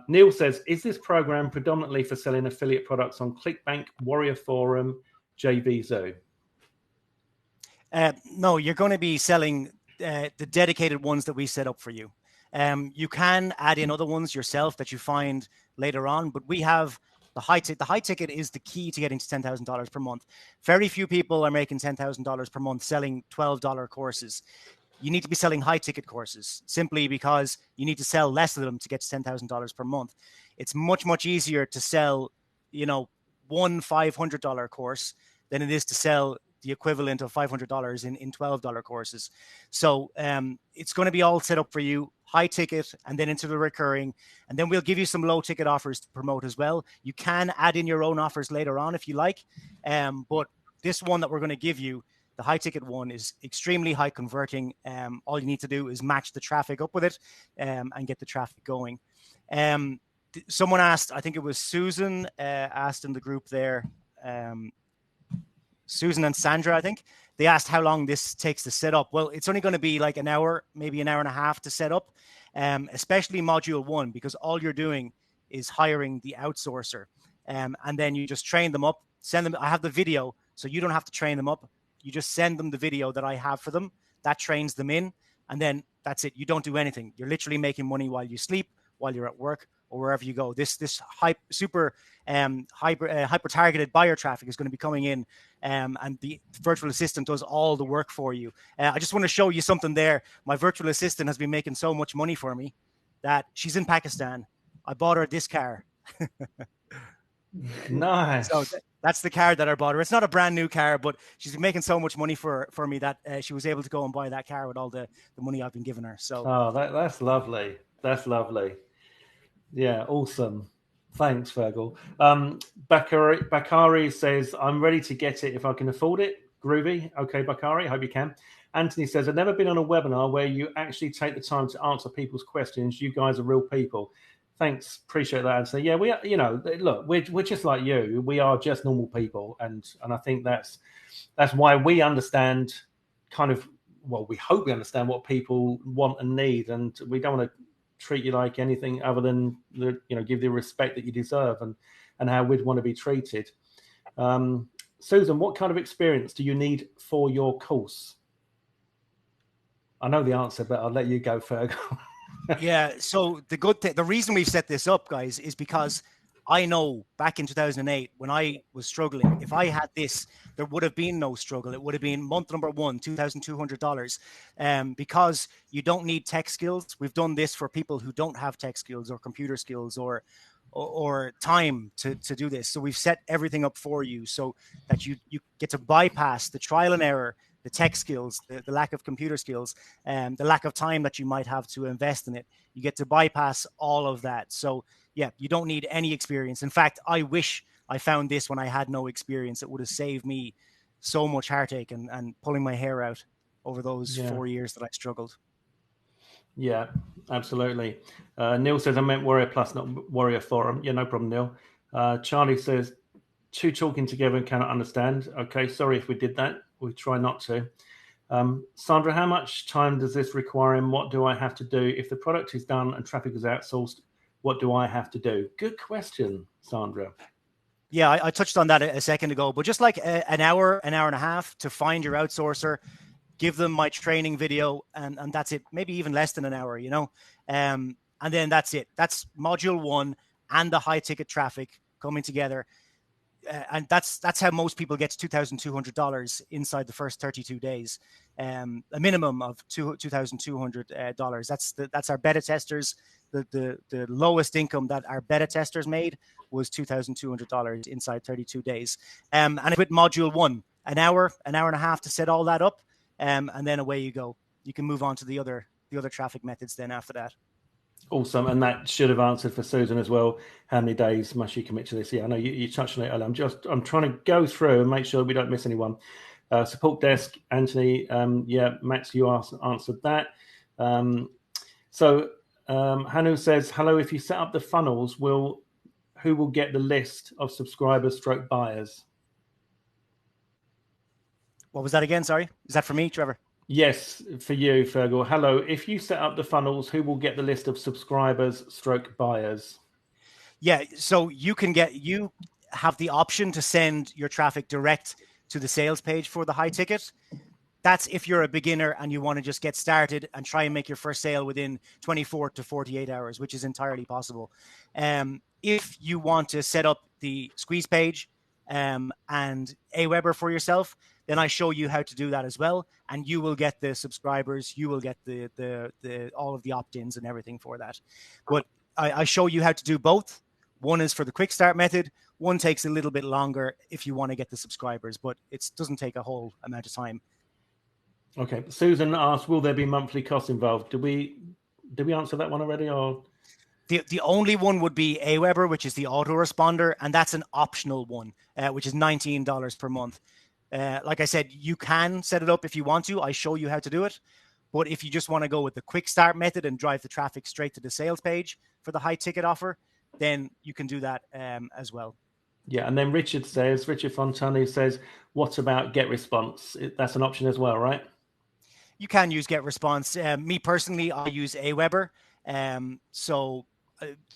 Neil says, is this program predominantly for selling affiliate products on ClickBank, Warrior Forum, JVZoo? No, you're going to be selling the dedicated ones that we set up for you. You can add in other ones yourself that you find later on, but we have the high ticket. The high ticket is the key to getting to $10,000 per month. Very few people are making $10,000 per month selling $12 courses. You need to be selling high ticket courses simply because you need to sell less of them to get to $10,000 per month. It's much, much easier to sell, one $500 course than it is to sell the equivalent of $500 in $12 courses. So it's going to be all set up for you, high ticket, and then into the recurring. And then we'll give you some low ticket offers to promote as well. You can add in your own offers later on if you like. But this one that we're going to give you, the high ticket one, is extremely high converting. All you need to do is match the traffic up with it and get the traffic going. Someone asked, I think it was Susan, asked in the group there, Susan and Sandra, I think, they asked how long this takes to set up. Well, it's only going to be like an hour, maybe an hour and a half to set up, especially module 1, because all you're doing is hiring the outsourcer. And then you just train them up, send them. I have the video, so you don't have to train them up. You just send them the video that I have for them. That trains them in. And then that's it. You don't do anything. You're literally making money while you sleep, while you're at work, or wherever you go. This super hyper targeted buyer traffic is going to be coming in, and the virtual assistant does all the work for you. I just want to show you something there. My virtual assistant has been making so much money for me that she's in Pakistan. I bought her this car. Nice. So that's the car that I bought her. It's not a brand new car, but she's been making so much money for me that she was able to go and buy that car with all the money I've been giving her. So that's lovely. That's lovely. Yeah, awesome. Thanks, Fergal. Bakari says, I'm ready to get it if I can afford it. Groovy. Okay, Bakari, hope you can. Anthony says, I've never been on a webinar where you actually take the time to answer people's questions. You guys are real people. Thanks. Appreciate that, Anthony. Yeah, we are, look, we're just like you. We are just normal people. And I think that's why we understand kind of, well, we hope we understand what people want and need, and we don't want to treat you like anything other than give the respect that you deserve and how we'd want to be treated. Susan, what kind of experience do you need for your course? I know the answer, but I'll let you go, Ferg. Yeah. So the reason we've set this up, guys, is because I know back in 2008 when I was struggling, if I had this, there would have been no struggle. It would have been month number one, $2,200, because you don't need tech skills. We've done this for people who don't have tech skills or computer skills or time to do this. So we've set everything up for you so that you get to bypass the trial and error, the tech skills, the lack of computer skills, the lack of time that you might have to invest in it. You get to bypass all of that. So yeah, you don't need any experience. In fact, I wish I found this when I had no experience. It would have saved me so much heartache and pulling my hair out over those 4 years that I struggled. Yeah, absolutely. Neil says, I meant Warrior Plus, not Warrior Forum. Yeah, no problem, Neil. Charlie says, two talking together and cannot understand. Okay, sorry if we did that. We try not to. Sandra, how much time does this require and what do I have to do? If the product is done and traffic is outsourced, what do I have to do? Good question, Sandra. Yeah, I touched on that a second ago, but just like an hour and a half to find your outsourcer, give them my training video, and that's it. Maybe even less than an hour, and then that's it. That's module one and the high ticket traffic coming together. And that's how most people get to $2,200 inside the first 32 days, a minimum of $2,200. That's our beta testers. The lowest income that our beta testers made was $2,200 inside 32 days. And with module one, an hour and a half to set all that up, and then away you go. You can move on to the other traffic methods then after that. Awesome, and that should have answered for Susan as well. How many days must you commit to this? Yeah, I know you touched on it earlier. I'm trying to go through and make sure we don't miss anyone. Support desk, Anthony. Max, you answered that. So Hanu says, hello. If you set up the funnels, who will get the list of subscribers / buyers? What was that again? Sorry, is that for me, Trevor? Yes, for you, Fergal. Hello. If you set up the funnels, who will get the list of subscribers / buyers? Yeah, so you have the option to send your traffic direct to the sales page for the high ticket. That's if you're a beginner and you want to just get started and try and make your first sale within 24 to 48 hours, which is entirely possible. If you want to set up the squeeze page and Aweber for yourself, then I show you how to do that as well, and you will get the subscribers, you will get the all of the opt-ins and everything for that. But I show you how to do both. One is for the quick start method. One takes a little bit longer if you want to get the subscribers, but it doesn't take a whole amount of time. Okay. Susan asked, will there be monthly costs involved? Did we answer that one already, or? The only one would be Aweber, which is the autoresponder, and that's an optional one, which is $19 per month. Like I said, you can set it up if you want to. I show you how to do it. But if you just want to go with the quick start method and drive the traffic straight to the sales page for the high ticket offer, then you can do that as well. Yeah, and then Richard Fontani says, what about GetResponse? That's an option as well, right? You can use GetResponse. Me personally, I use Aweber. So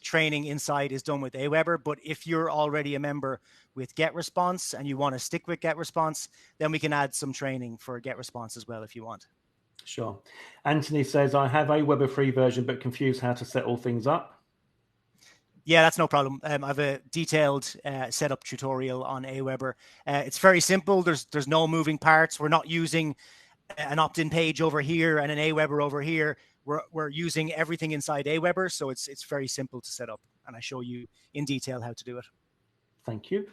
training inside is done with Aweber. But if you're already a member with GetResponse and you want to stick with GetResponse, then we can add some training for GetResponse as well if you want. Sure. Anthony says, I have a Aweber free version, but confused how to set all things up. Yeah, that's no problem. I have a detailed setup tutorial on Aweber. It's very simple. There's no moving parts. We're not using an opt-in page over here and an Aweber over here. We're using everything inside Aweber, so it's very simple to set up, and I show you in detail how to do it. Thank you.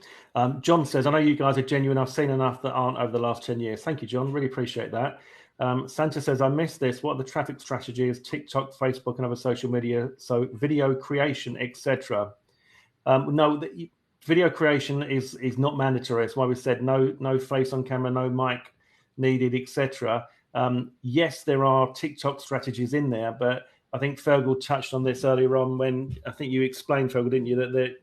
John says, I know you guys are genuine. I've seen enough that aren't over the last 10 years. Thank you, John. Really appreciate that. Santa says, I missed this. What are the traffic strategies, TikTok, Facebook, and other social media? So video creation, etc. No, the video creation is not mandatory. That's why we said no face on camera, no mic needed, etc. Yes, there are TikTok strategies in there, but I think Fergal touched on this earlier on when I think you explained, Fergal, didn't you, that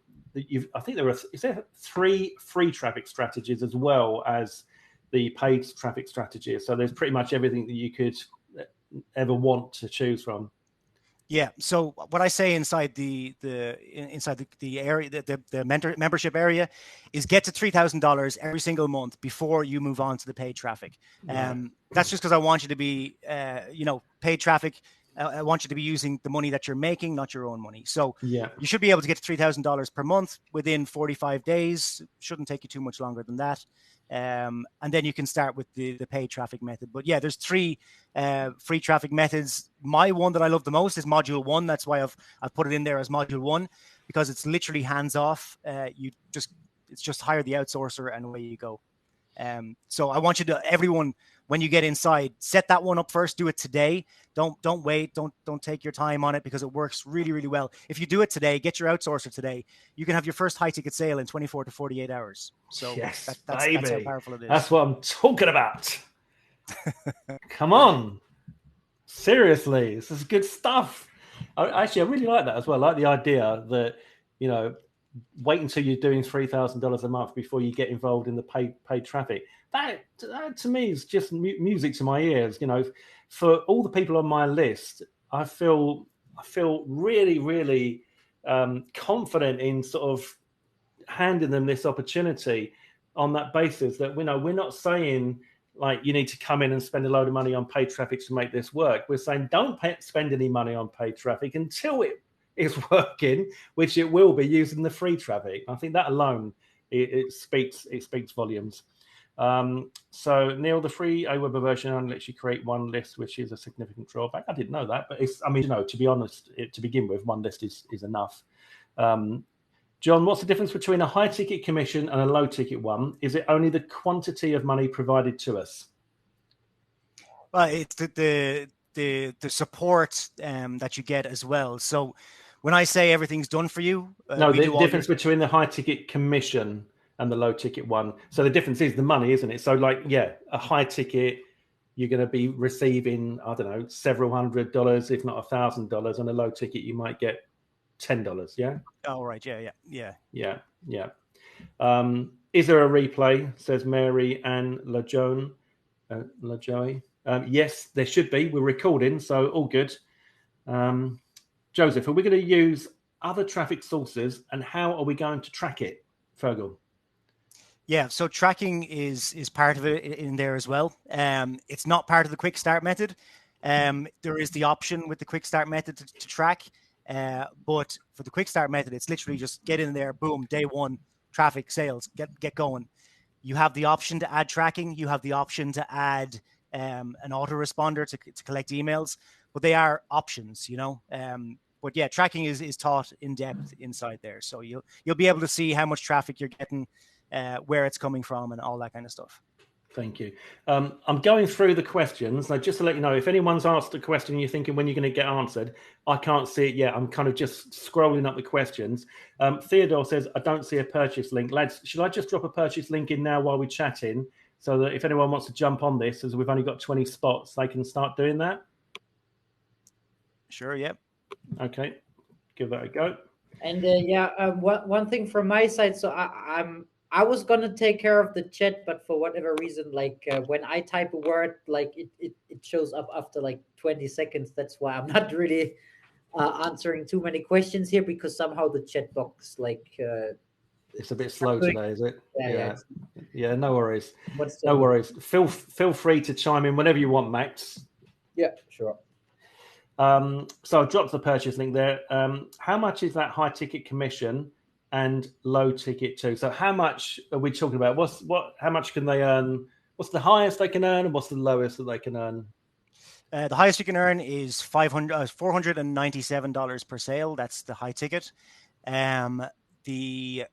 I think there are 3 free traffic strategies as well as the paid traffic strategy. So there's pretty much everything that you could ever want to choose from. Yeah. So what I say inside the area, the membership area, is get to $3,000 every single month before you move on to the paid traffic. That's just because I want you to be, paid traffic. I want you to be using the money that you're making, not your own money. So you should be able to get to $3,000 per month within 45 days. Shouldn't take you too much longer than that. And then you can start with the paid traffic method. But yeah, there's 3 free traffic methods. My one that I love the most is module 1. That's why I've put it in there as module 1, because it's literally hands off. It's just hire the outsourcer and away you go. So I want you to, everyone, when you get inside, set that one up first. Do it today. Don't wait. Don't take your time on it, because it works really, really well. If you do it today, get your outsourcer today, you can have your first high ticket sale in 24 to 48 hours. So yes, that's how powerful it is. That's what I'm talking about. Come on. Seriously, this is good stuff. I really like that as well. I like the idea that, wait until you're doing $3,000 a month before you get involved in the paid traffic. That to me is just music to my ears. For all the people on my list, I feel really, really confident in sort of handing them this opportunity on that basis that we're not saying like you need to come in and spend a load of money on paid traffic to make this work. We're saying don't spend any money on paid traffic until it is working, which it will be using the free traffic. I think that alone it speaks volumes. So Neil, the free Aweber version only lets you create one list, which is a significant drawback. I didn't know that, but to be honest, to begin with, one list is enough. John, what's the difference between a high ticket commission and a low ticket one? Is it only the quantity of money provided to us? Well, it's the support that you get as well. So when I say everything's done for you, no, the difference between the high ticket commission and the low ticket one. So the difference is the money, isn't it? So a high ticket, you're going to be receiving, I don't know, several $100s, if not $1,000. On a low ticket, you might get $10. Yeah. Oh, right. Yeah. Is there a replay? Says Mary Ann LaJoy. Yes, there should be. We're recording, so all good. Joseph, are we going to use other traffic sources, and how are we going to track it, Fergal? Yeah, so tracking is part of it in there as well. It's not part of the quick start method. There is the option with the quick start method to track, but for the quick start method, it's literally just get in there, boom, day one, traffic, sales, get going. You have the option to add tracking. You have the option to add an autoresponder to collect emails, but they are options, But yeah, tracking is taught in depth inside there, so you'll be able to see how much traffic you're getting, where it's coming from, and all that kind of stuff. Thank you. I'm going through the questions. Now, just to let you know, if anyone's asked a question and you're thinking when you're going to get answered, I can't see it yet. I'm kind of just scrolling up the questions. Theodore says, I don't see a purchase link. Lads, should I just drop a purchase link in now while we're chatting, so that if anyone wants to jump on this, as we've only got 20 spots, they can start doing that? Sure, yep. Okay, give that a go. And one thing from my side, so I was gonna take care of the chat, but for whatever reason, when I type a word, it shows up after 20 seconds. That's why I'm not really answering too many questions here, because somehow the chat box it's a bit slow today, is it? Yeah. No worries. No worries. Feel free to chime in whenever you want, Max. Yeah, sure. So I dropped the purchase link there. How much is that high ticket commission and low ticket too? So how much are we talking about? How much can they earn? What's the highest they can earn, and what's the lowest that they can earn? The highest you can earn is $497 per sale. That's the high ticket. The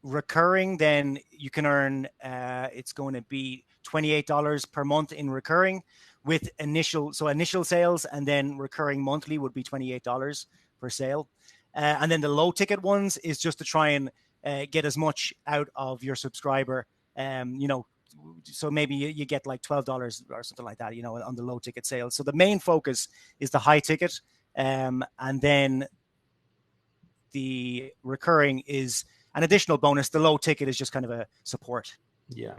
recurring, then you can earn, it's going to be $28 per month in recurring, with initial sales, and then recurring monthly would be $28 per sale. And then the low ticket ones is just to try and get as much out of your subscriber. So maybe you get $12 or something like that, on the low ticket sales. So the main focus is the high ticket. And then the recurring is an additional bonus. The low ticket is just kind of a support. Yeah.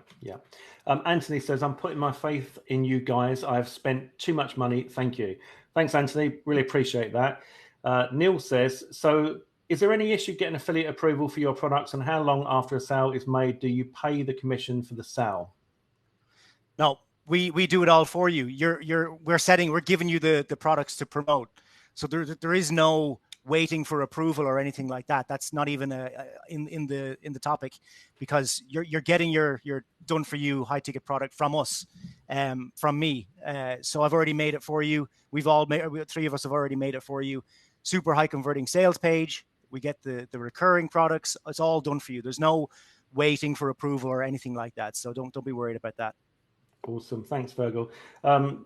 Anthony says, I'm putting my faith in you guys. I've spent too much money. Thank you. Thanks, Anthony. Really appreciate that. Neil says, so is there any issue getting affiliate approval for your products, and how long after a sale is made do you pay the commission for the sale? No, we do it all for you. We're giving you the products to promote. So there is no waiting for approval or anything like that. That's not even in the topic, because you're getting your done for you high ticket product from us, from me. So I've already made it for you. Three of us have already made it for you. Super high converting sales page. We get the recurring products. It's all done for you. There's no waiting for approval or anything like that. So don't be worried about that. Awesome. Thanks, Virgil.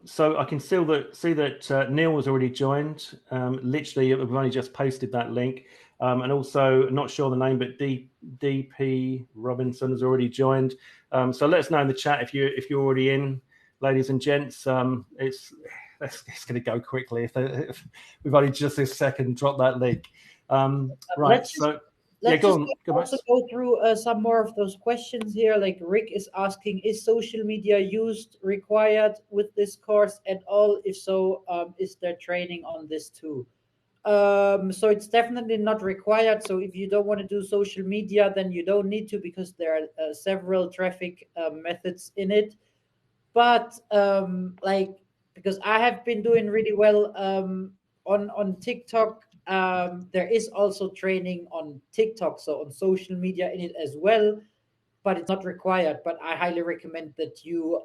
So I can see that Neil was already joined. Literally, we've only just posted that link. And also, not sure the name, but DP Robinson has already joined. So let us know in the chat if you're already in, ladies and gents. It's going to go quickly if we've only just this second dropped that link. Right. Let's also go through some more of those questions here. Like Rick is asking, is social media required with this course at all? If so, is there training on this too? So it's definitely not required. So if you don't want to do social media, then you don't need to, because there are several traffic methods in it. But because I have been doing really well on TikTok, there is also training on TikTok, so on social media in it as well, but it's not required. But I highly recommend that you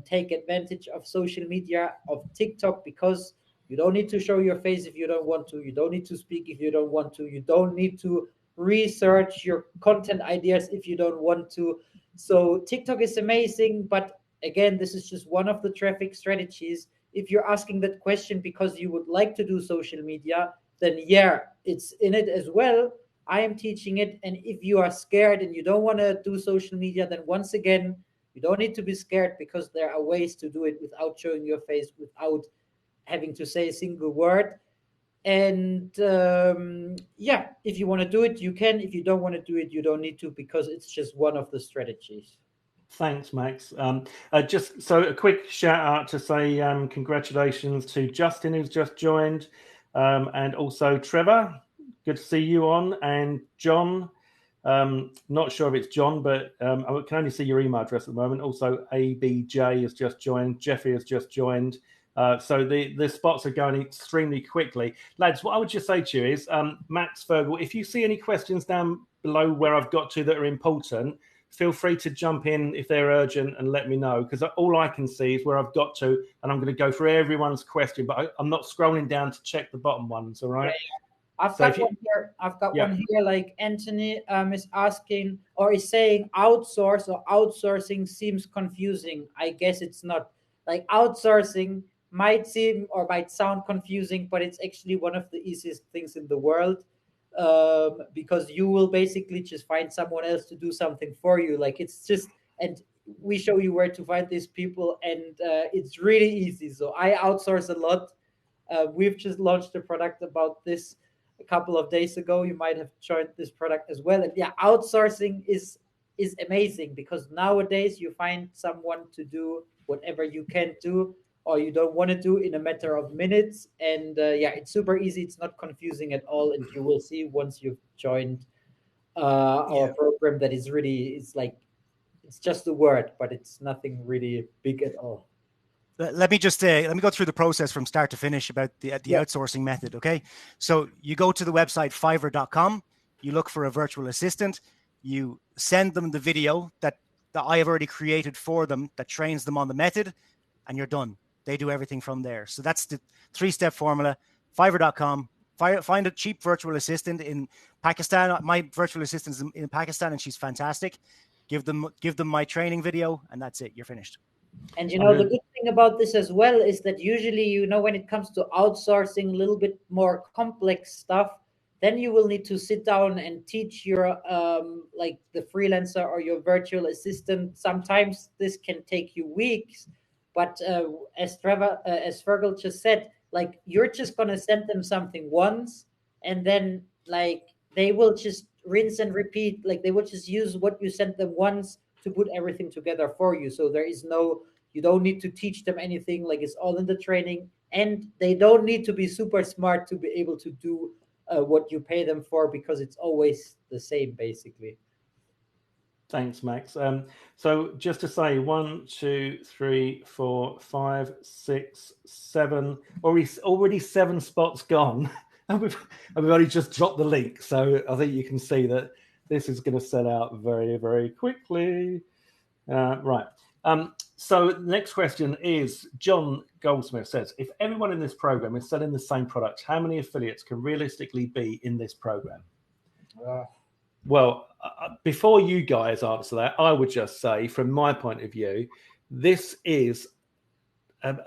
take advantage of social media, of TikTok, because you don't need to show your face if you don't want to. You don't need to speak if you don't want to. You don't need to research your content ideas if you don't want to. So TikTok is amazing, but again, this is just one of the traffic strategies. If you're asking that question because you would like to do social media, then yeah, it's in it as well. I am teaching it. And if you are scared and you don't want to do social media, then once again, you don't need to be scared, because there are ways to do it without showing your face, without having to say a single word. And if you want to do it, you can. If you don't want to do it, you don't need to, because it's just one of the strategies. Thanks, Max. Just so a quick shout out to say congratulations to Justin, who's just joined, and also Trevor. Good to see you on, and John. Not sure if it's John, but I can only see your email address at the moment. Also, ABJ has just joined. Jeffrey has just joined. So the spots are going extremely quickly. Lads, what I would just say to you is, Max, Virgil, if you see any questions down below where I've got to that are important, feel free to jump in if they're urgent and let me know, because all I can see is where I've got to, and I'm going to go through everyone's question, but I'm not scrolling down to check the bottom ones, all right? I've got one here, like Anthony is asking, or is saying outsource or outsourcing seems confusing. I guess it's not. Like outsourcing might seem or might sound confusing, but it's actually one of the easiest things in the world. Because you will basically just find someone else to do something for you. Like and we show you where to find these people, and it's really easy. So I outsource a lot. We've just launched a product about this a couple of days ago. You might have joined this product as well. And yeah, outsourcing is amazing, because nowadays you find someone to do whatever you can't do or you don't want to do in a matter of minutes. And it's super easy. It's not confusing at all. And you will see once you've joined our program that is really, it's just a word, but it's nothing really big at all. Let me go through the process from start to finish about the outsourcing method. Okay. So you go to the website fiverr.com, you look for a virtual assistant, you send them the video that I have already created for them that trains them on the method, and you're done. They do everything from there. So that's the 3-step formula. Fiverr.com. Find a cheap virtual assistant in Pakistan. My virtual assistant is in Pakistan, and she's fantastic. Give them my training video, and that's it. You're finished. And the good thing about this as well is that usually, when it comes to outsourcing a little bit more complex stuff, then you will need to sit down and teach your the freelancer or your virtual assistant. Sometimes this can take you weeks. But as Virgil just said, like, you're just going to send them something once, and then they will just rinse and repeat. Like, they will just use what you sent them once to put everything together for you. So you don't need to teach them anything. Like, it's all in the training, and they don't need to be super smart to be able to do what you pay them for, because it's always the same, basically. Thanks, Max. So just to say, 1, 2, 3, 4, 5, 6, 7, already 7 spots gone. And we've only just dropped the link. So I think you can see that this is going to sell out very, very quickly. Right. So the next question is, John Goldsmith says, if everyone in this program is selling the same product, how many affiliates can realistically be in this program? Well, before you guys answer that, I would just say, from my point of view, this is an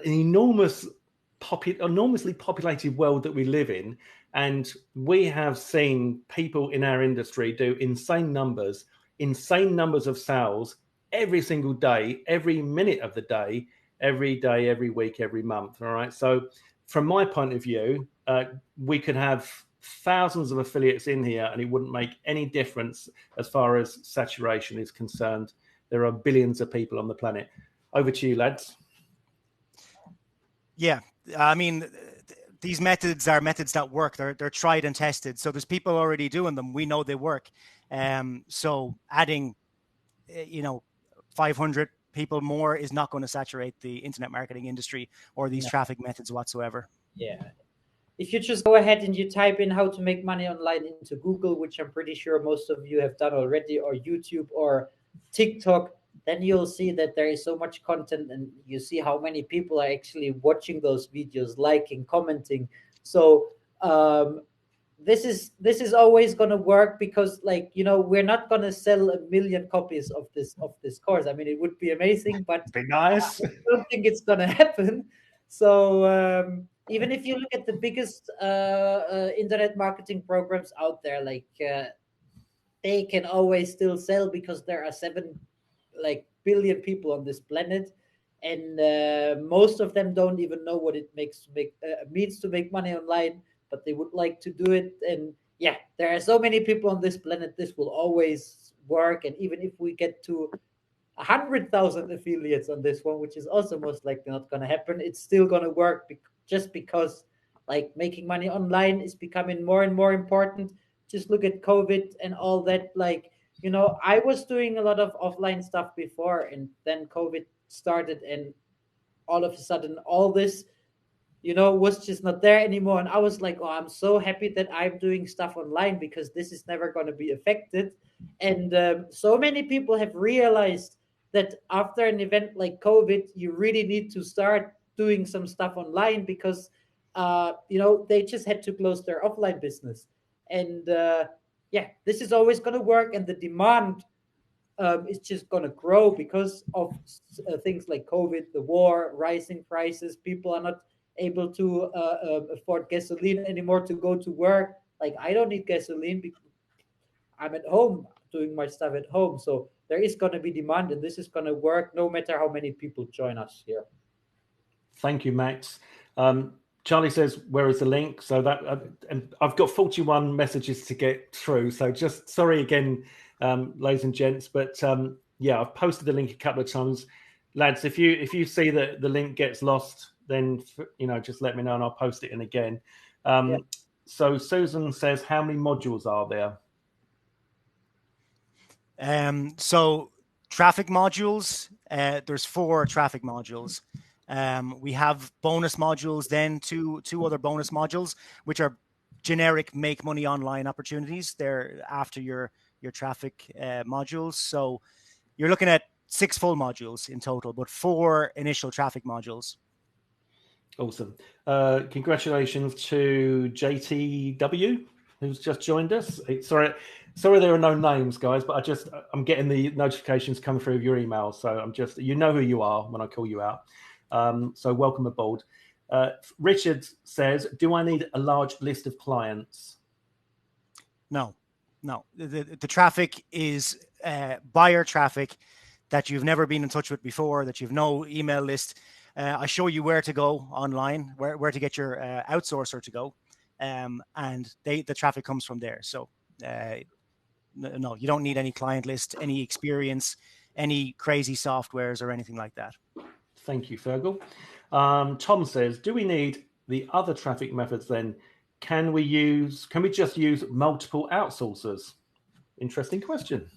enormously populated world that we live in. And we have seen people in our industry do insane numbers of sales every single day, every minute of the day, every week, every month. All right. So from my point of view, we could have thousands of affiliates in here and it wouldn't make any difference as far as saturation is concerned. There are billions of people on the planet. Over to you, lads. Yeah, I mean, these methods are methods that work. They're tried and tested. So there's people already doing them. We know they work. So adding, 500 people more is not going to saturate the internet marketing industry or these traffic methods whatsoever. Yeah. If you just go ahead and you type in how to make money online into Google, which I'm pretty sure most of you have done already, or YouTube or TikTok, then you'll see that there is so much content, and you see how many people are actually watching those videos, liking, commenting. So this is always going to work, because we're not going to sell 1 million copies of this course. I mean, it would be amazing, but be nice. I don't think it's going to happen. So even if you look at the biggest internet marketing programs out there, they can always still sell, because there are 7 billion people on this planet, and most of them don't even know what it means to make money online, but they would like to do it. And yeah, there are so many people on this planet, this will always work. And even if we get to 100,000 affiliates on this one, which is also most likely not going to happen, it's still going to work, just because making money online is becoming more and more important. Just look at COVID and all that. I was doing a lot of offline stuff before, and then COVID started, and all of a sudden all this was just not there anymore. And I was like, oh, I'm so happy that I'm doing stuff online, because this is never going to be affected. And so many people have realized that after an event like COVID, you really need to start doing some stuff online, because they just had to close their offline business. And this is always going to work, and the demand is just going to grow because of things like COVID, the war, rising prices. People are not able to afford gasoline anymore to go to work. I don't need gasoline because I'm at home doing my stuff at home. So there is going to be demand, and this is going to work no matter how many people join us here. Thank you, Max. Charlie says, where is the link? So that and I've got 41 messages to get through. So just sorry again, ladies and gents, but I've posted the link a couple of times. Lads, if you see that the link gets lost, then just let me know and I'll post it in again. So Susan says, how many modules are there? So traffic modules, there's 4 traffic modules. We have bonus modules, then two other bonus modules, which are generic make money online opportunities. They're after your traffic modules. So you're looking at 6 full modules in total, but 4 initial traffic modules. Awesome. Congratulations to JTW, who's just joined us. Sorry there are no names, guys, but I'm getting the notifications coming through your email. So I'm just, you know who you are when I call you out. So welcome aboard. Richard says, do I need a large list of clients? No. The traffic is buyer traffic that you've never been in touch with before, that you've no email list. I show you where to go online, where to get your outsourcer to go. And the traffic comes from there. So No, you don't need any client list, any experience, any crazy softwares or anything like that. Thank you, Fergal. Tom says, do we need the other traffic methods then? Can we just use multiple outsourcers? Interesting question.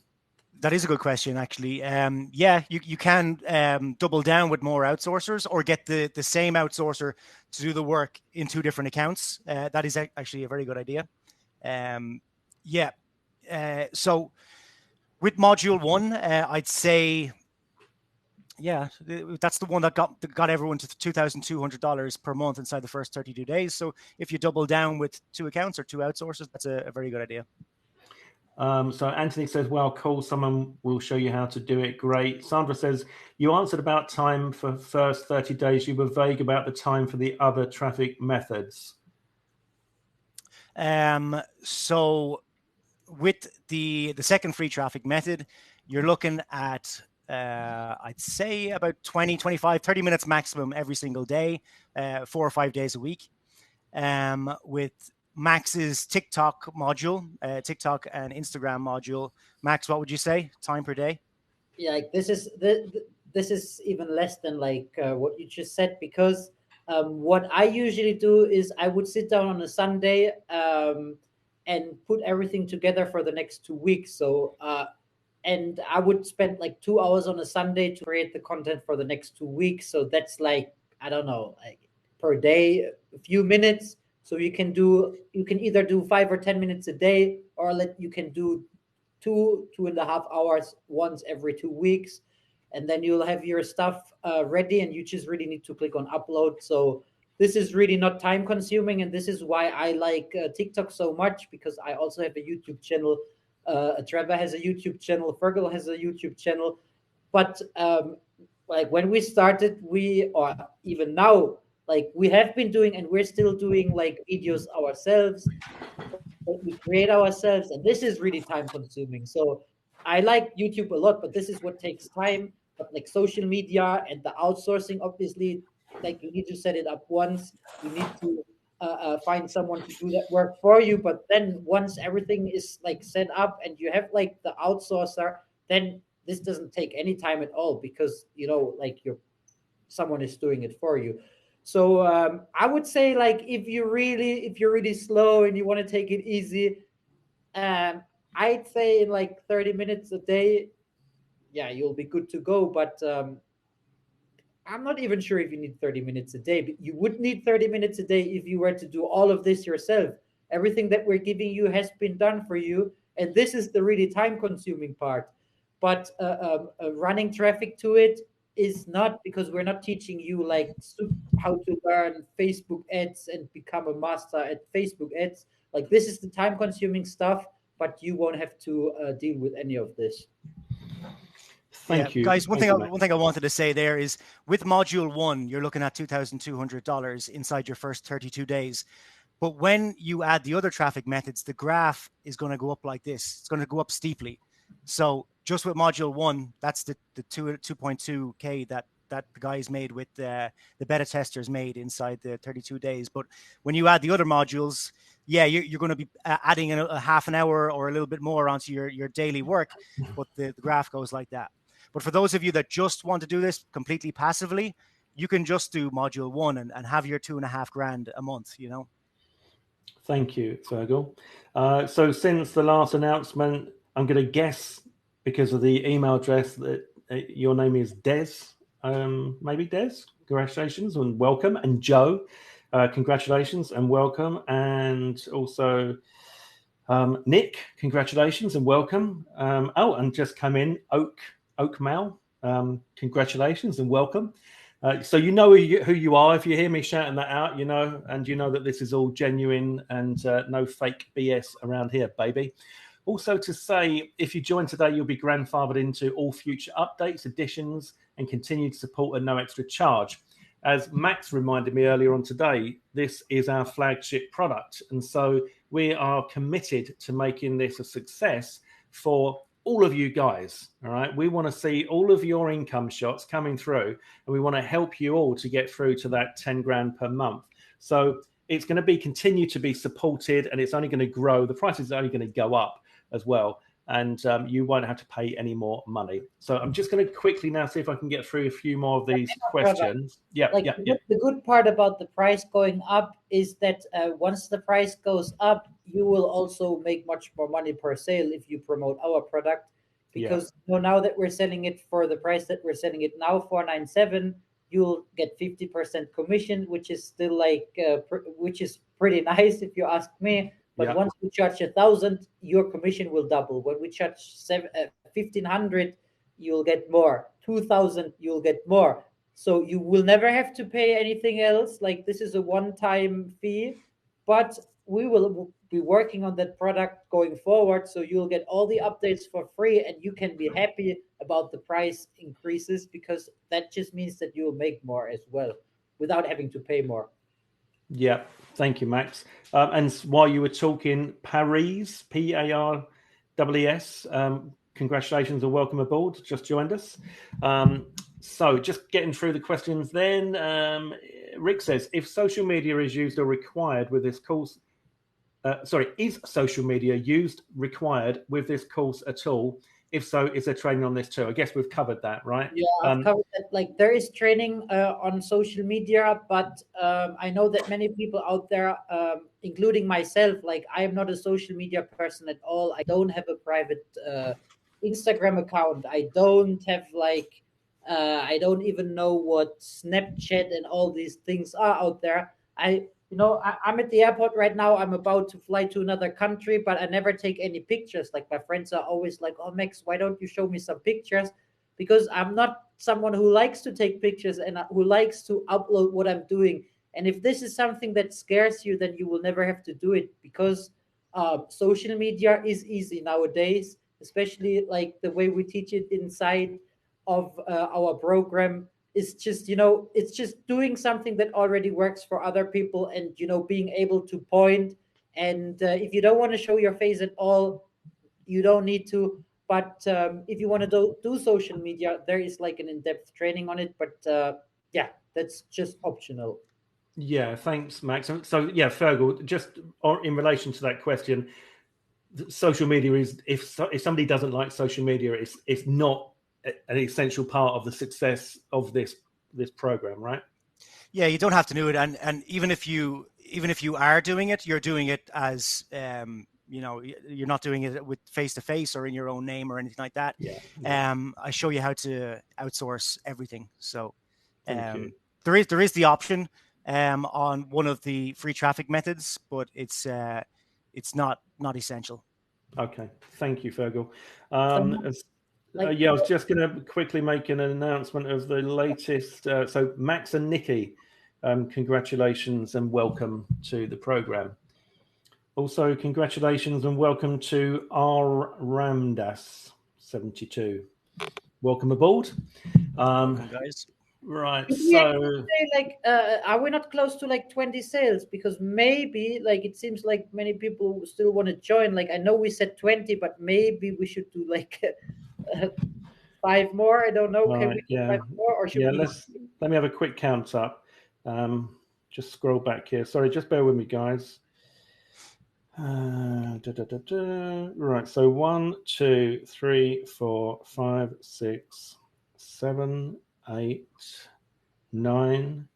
That is a good question, actually. Yeah, you can double down with more outsourcers or get the same outsourcer to do the work in 2 different accounts. That is actually a very good idea. Yeah. So with module 1, I'd say, yeah, that's the one that got everyone to $2,200 per month inside the first 32 days. So if you double down with 2 accounts or 2 outsourcers, that's a very good idea. So Anthony says, well, cool. Someone will show you how to do it. Great. Sandra says, you answered about time for first 30 days. You were vague about the time for the other traffic methods. So with the second free traffic method, you're looking at, I'd say about 20, 25, 30 minutes maximum every single day, 4 or 5 days a week. With Max's TikTok module, TikTok and Instagram module. Max, what would you say? Time per day? Yeah, like this is even less than like what you just said, because what I usually do is I would sit down on a Sunday and put everything together for the next 2 weeks. So and I would spend like 2 hours on a Sunday to create the content for the next 2 weeks. So that's like, I don't know, like per day, a few minutes. So you can either do 5 or 10 minutes a day, or you can do 2.5 hours once every 2 weeks, and then you'll have your stuff ready, and you just really need to click on upload. So this is really not time consuming, and this is why I like TikTok so much, because I also have a YouTube channel. Trevor has a YouTube channel. Fergal has a YouTube channel. But like when we started, or even now, like we have been doing, and we're still doing like videos ourselves. We create ourselves, and this is really time consuming. So I like YouTube a lot, but this is what takes time. But like social media and the outsourcing, obviously, like you need to set it up once. You need to find someone to do that work for you. But then once everything is like set up and you have like the outsourcer, then this doesn't take any time at all, because like someone is doing it for you. So I would say, like, if you're really slow and you want to take it easy, I'd say in like 30 minutes a day, yeah, you'll be good to go. But I'm not even sure if you need 30 minutes a day, but you would need 30 minutes a day if you were to do all of this yourself. Everything that we're giving you has been done for you, and this is the really time-consuming part. But running traffic to it is not, because we're not teaching you like how to learn Facebook ads and become a master at Facebook ads. Like, this is the time-consuming stuff, but you won't have to deal with any of this. Thank you, guys. One thing I wanted to say there is, with module 1, you're looking at $2,200 inside your first 32 days. But when you add the other traffic methods, the graph is going to go up like this. It's going to go up steeply. So just with module 1, that's the 2.2K that the guys made with the beta testers made inside the 32 days. But when you add the other modules, yeah, you're going to be adding a half an hour or a little bit more onto your daily work. But the graph goes like that. But for those of you that just want to do this completely passively, you can just do module 1 and have your $2,500 a month, Thank you, Fergal. So since the last announcement, I'm going to guess, because of the email address, that your name is Des. Maybe Des. Congratulations and welcome. And Joe, congratulations and welcome. And also Nick, congratulations and welcome. And just come in, Oak Mal, congratulations and welcome. So you know who you are. If you hear me shouting that out, and you know that this is all genuine and no fake BS around here, baby. Also to say, if you join today, you'll be grandfathered into all future updates, additions, and continued support at no extra charge. As Max reminded me earlier on today, this is our flagship product. And so we are committed to making this a success for all of you guys. All right. We want to see all of your income shots coming through, and we want to help you all to get through to that 10 grand per month. So it's going to continue to be supported, and it's only going to grow. The price is only going to go up as well. and you won't have to pay any more money. So I'm just going to quickly now see if I can get through a few more of these questions. The good part about the price going up is that once the price goes up, you will also make much more money per sale if you promote our product, because now that we're selling it for the price that we're selling it now, 497, you'll get 50% commission, which is still which is pretty nice if you ask me. But once we charge 1,000, your commission will double. When we charge 1,500, you'll get more. 2,000, you'll get more. So you will never have to pay anything else. Like, this is a one-time fee, but we will be working on that product going forward. So you'll get all the updates for free, and you can be happy about the price increases, because that just means that you'll make more as well without having to pay more. Yeah, thank you, Max. And while you were talking, Paris, P-A-R-E-S, congratulations and welcome aboard. Just joined us. So just getting through the questions then. Rick says, if social media is used or required with this course, is social media used required with this course at all? If so, is there training on this too? I guess we've covered that, right? Yeah, I've covered that. Like, there is training on social media, but I know that many people out there, including myself, like, I am not a social media person at all. I don't have a private Instagram account. I don't have I don't even know what Snapchat and all these things are out there. I'm at the airport right now. I'm about to fly to another country, but I never take any pictures. Like, my friends are always like, "Oh, Max, why don't you show me some pictures?" Because I'm not someone who likes to take pictures and who likes to upload what I'm doing. And if this is something that scares you, then you will never have to do it, because social media is easy nowadays, especially like the way we teach it inside of our program. Is just, it's just doing something that already works for other people, and being able to point. And if you don't want to show your face at all, you don't need to. But if you want to do social media, there is like an in-depth training on it. But that's just optional. Yeah, thanks, Max. So Fergal, just in relation to that question, social media is, if somebody doesn't like social media, it's not an essential part of the success of this program, right? Yeah, you don't have to do it, and even if you are doing it, you're doing it as you're not doing it with face-to-face or in your own name or anything like that. I show you how to outsource everything. So there is the option on one of the free traffic methods, but it's not essential. Okay, thank you, Fergal. I was just going to quickly make an announcement of the latest. So Max and Nikki, congratulations and welcome to the program. Also, congratulations and welcome to R. Ramdas 72. Welcome aboard. Welcome, guys. Right. Are we not close to 20 sales? Because maybe it seems like many people still want to join. I know we said 20, but maybe we should do 5 more. I don't know. Can we do 5 more, or should we? Let me have a quick count up. Just scroll back here. Sorry, just bear with me, guys. Right. So 1, 2, 3, 4, 5, 6, 7, 8, 9,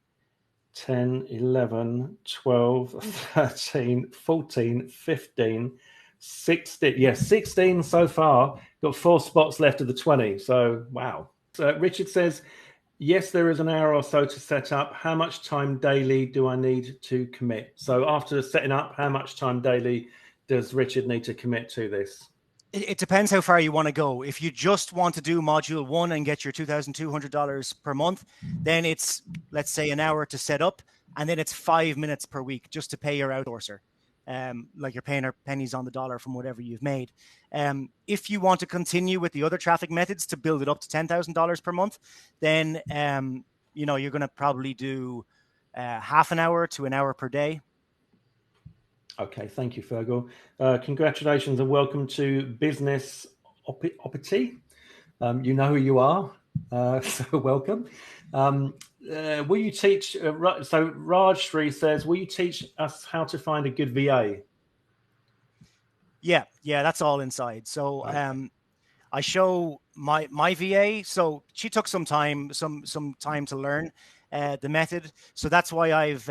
10, 11, 12, 13, 14, 15, 16. Yeah, 16 so far. Got 4 spots left of the 20. So, wow. Richard says, yes, there is an hour or so to set up. How much time daily do I need to commit? So after setting up, how much time daily does Richard need to commit to this? It depends how far you want to go. If you just want to do module 1 and get your $2,200 per month, then it's, let's say, an hour to set up, and then it's 5 minutes per week just to pay your outsourcer. Like you're paying her pennies on the dollar from whatever you've made. If you want to continue with the other traffic methods to build it up to $10,000 per month, then you're going to probably do half an hour to an hour per day. Okay, thank you, Fergal. Congratulations and welcome to Business Opity. You know who you are, so welcome. Will you teach? So Raj Sri says, will you teach us how to find a good VA? Yeah, that's all inside. So I show my VA. So she took some time to learn the method. So that's why I've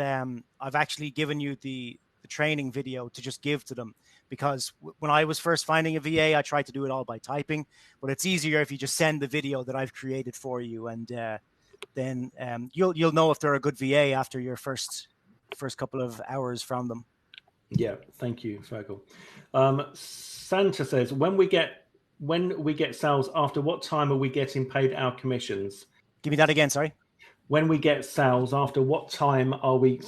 actually given you the training video to just give to them, because when I was first finding a VA, I tried to do it all by typing, but it's easier if you just send the video that I've created for you, and then you'll know if they're a good VA after your first couple of hours from them. Yeah, thank you, Fergal. Santa says, when we get sales, after what time are we getting paid our commissions? Give me that again, sorry. When we get sales, after what time are we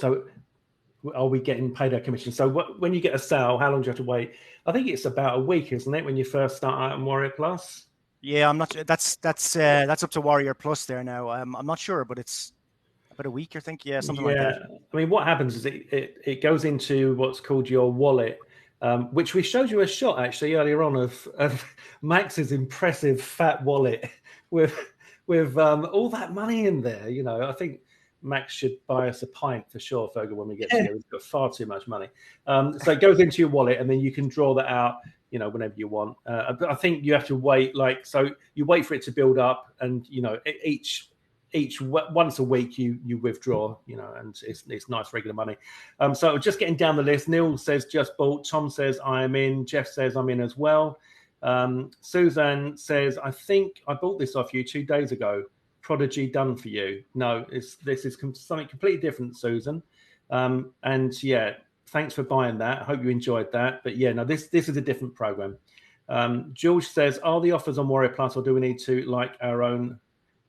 getting paid our commission? So when you get a sale, how long do you have to wait? I think it's about a week, isn't it, when you first start out in Warrior Plus? Yeah, I'm not. That's up to Warrior Plus there now. I'm not sure, but it's about a week, I think. Yeah, something like that. I mean, what happens is it goes into what's called your wallet, which we showed you a shot actually earlier on of Max's impressive fat wallet with all that money in there. You know, I think Max should buy us a pint for sure, Fergal, when we get to here. He's got far too much money. So it goes into your wallet, and then you can draw that out, you know, whenever you want. But I think you have to wait, so you wait for it to build up, and you know, each once a week you withdraw, you know, and it's nice regular money. So just getting down the list. Neil says just bought. Tom says I am in. Jeff says I'm in as well. Suzanne says, I think I bought this off you 2 days ago. Prodigy done for you. No, this is something completely different, Susan. And yeah, thanks for buying that. I hope you enjoyed that. But yeah, no, this is a different program. George says, are the offers on Warrior Plus, or do we need to like our own,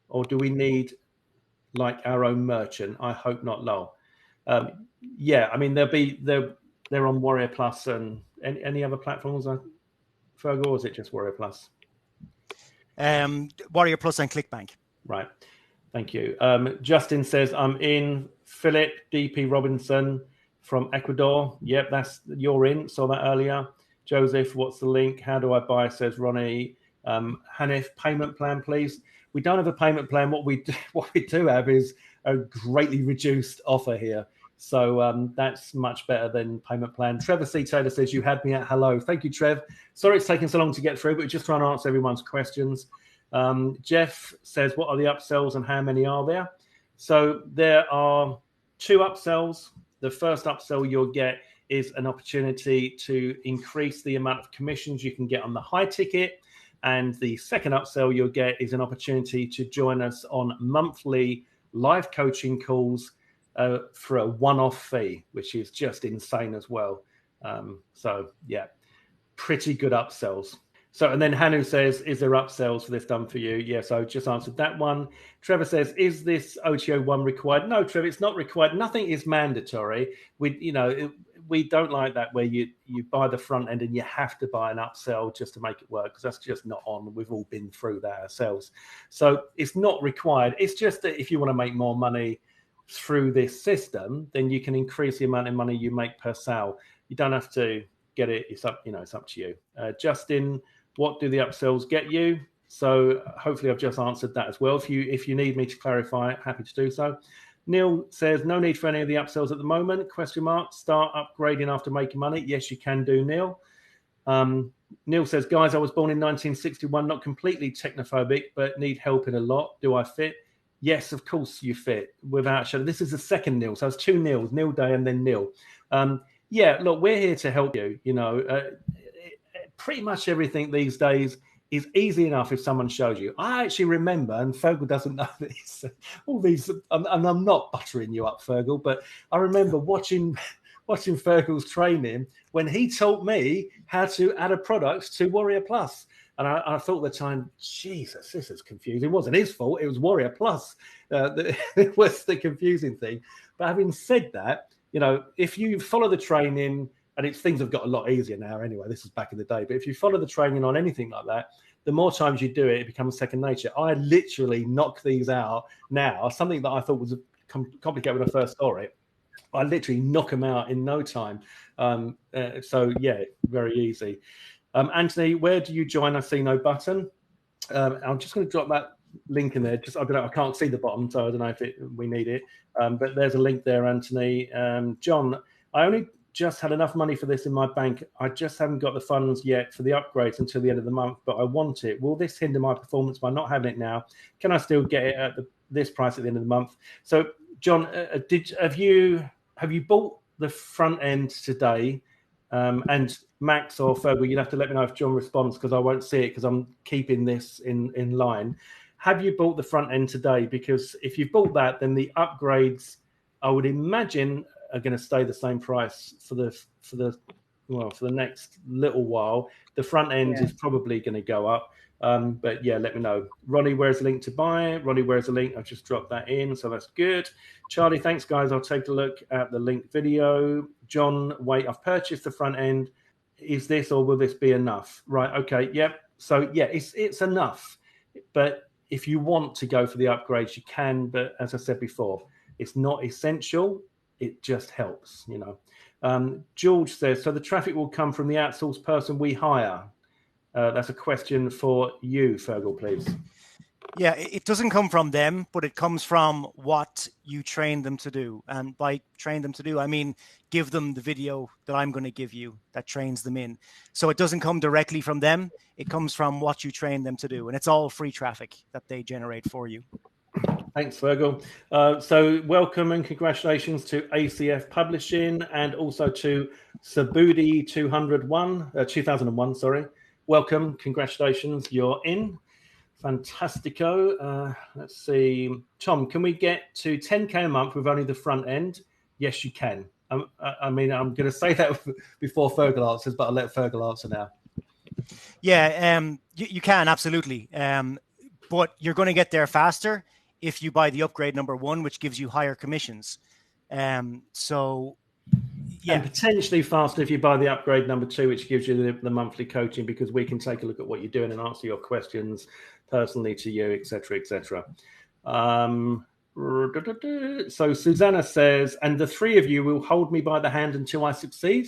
or do we need like our own merchant? I hope not, Lowell. Yeah, I mean, they're on Warrior Plus and any other platforms, Fergal, or is it just Warrior Plus? Warrior Plus and ClickBank. Right. Thank you. Justin says, I'm in. Philip DP Robinson from Ecuador. Yep, you're in. Saw that earlier. Joseph, what's the link? How do I buy? Says Ronnie. Hanif, payment plan, please. We don't have a payment plan. What we do have is a greatly reduced offer here. So that's much better than payment plan. Trevor C. Taylor says, you had me at hello. Thank you, Trev. Sorry it's taking so long to get through, but we're just trying to answer everyone's questions. Jeff says, what are the upsells and how many are there? So there are 2 upsells. The first upsell you'll get is an opportunity to increase the amount of commissions you can get on the high ticket. And the second upsell you'll get is an opportunity to join us on monthly live coaching calls for a one-off fee, which is just insane as well. So yeah, pretty good upsells. So, and then Hanu says, is there upsells for this done for you? Yes, I just answered that one. Trevor says, is this OTO 1 required? No, Trevor, it's not required. Nothing is mandatory. We don't like that where you buy the front end and you have to buy an upsell just to make it work, because that's just not on. We've all been through that ourselves. So it's not required. It's just that if you want to make more money through this system, then you can increase the amount of money you make per sale. You don't have to get it. It's up to you. Justin, what do the upsells get you? So hopefully I've just answered that as well. If you need me to clarify, happy to do so. Neil says, no need for any of the upsells at the moment, ? Start upgrading after making money. Yes, you can do, Neil. Neil says, guys, I was born in 1961, not completely technophobic, but need help in a lot. Do I fit? Yes, of course you fit, without shadow. This is the second Neil, so it's 2 Neils, Neil Day and then Neil. Yeah, look, we're here to help you. You know, pretty much everything these days is easy enough if someone shows you. I actually remember, and Fergal doesn't know this, all these, and I'm not buttering you up, Fergal, but I remember watching Fergal's training when he taught me how to add a product to Warrior Plus. And I thought at the time, Jesus, this is confusing. It wasn't his fault. It was Warrior Plus that was the confusing thing. But having said that, you know, if you follow the training, and things have got a lot easier now anyway, this is back in the day, but if you follow the training on anything like that, the more times you do it, it becomes second nature. I literally knock these out now. Something that I thought was complicated when I first saw it, I literally knock them out in no time. So yeah, very easy. Anthony, where do you join? I see no button. I'm just going to drop that link in there. I don't know. I can't see the bottom, so I don't know if we need it. But there's a link there, Anthony. John, I only just had enough money for this in my bank. I just haven't got the funds yet for the upgrades until the end of the month, but I want it. Will this hinder my performance by not having it now? Can I still get it at this price at the end of the month? So, John, have you bought the front end today? And Max or Fergal, you'd have to let me know if John responds, because I won't see it because I'm keeping this in line. Have you bought the front end today? Because if you've bought that, then the upgrades, I would imagine, are going to stay the same price for the next little while. The front end is probably going to go up. But yeah, let me know. Ronnie, where's the link to buy? Ronnie, where's the link? I've just dropped that in, so that's good. Charlie, thanks, guys. I'll take a look at the link video. John, wait, I've purchased the front end. Is this, or will this be enough? Right, okay, yep. So yeah, it's enough. But if you want to go for the upgrades, you can. But as I said before, it's not essential. It just helps, you know. George says, so the traffic will come from the outsourced person we hire. That's a question for you, Fergal, please. Yeah, it doesn't come from them, but it comes from what you train them to do. And by train them to do, I mean, give them the video that I'm going to give you that trains them in. So it doesn't come directly from them. It comes from what you train them to do. And it's all free traffic that they generate for you. Thanks, Fergal. So welcome and congratulations to ACF Publishing, and also to Subudi 2001, sorry. Welcome, congratulations, you're in. Fantastico. Let's see. Tom, can we get to 10K a month with only the front end? Yes, you can. I mean, I'm going to say that before Fergal answers, but I'll let Fergal answer now. Yeah, you can, absolutely. But you're going to get there faster if you buy the upgrade number 1, which gives you higher commissions. So, yeah. And potentially faster if you buy the upgrade number 2, which gives you the monthly coaching, because we can take a look at what you're doing and answer your questions personally to you, etc., etc. So Susanna says, and the 3 of you will hold me by the hand until I succeed?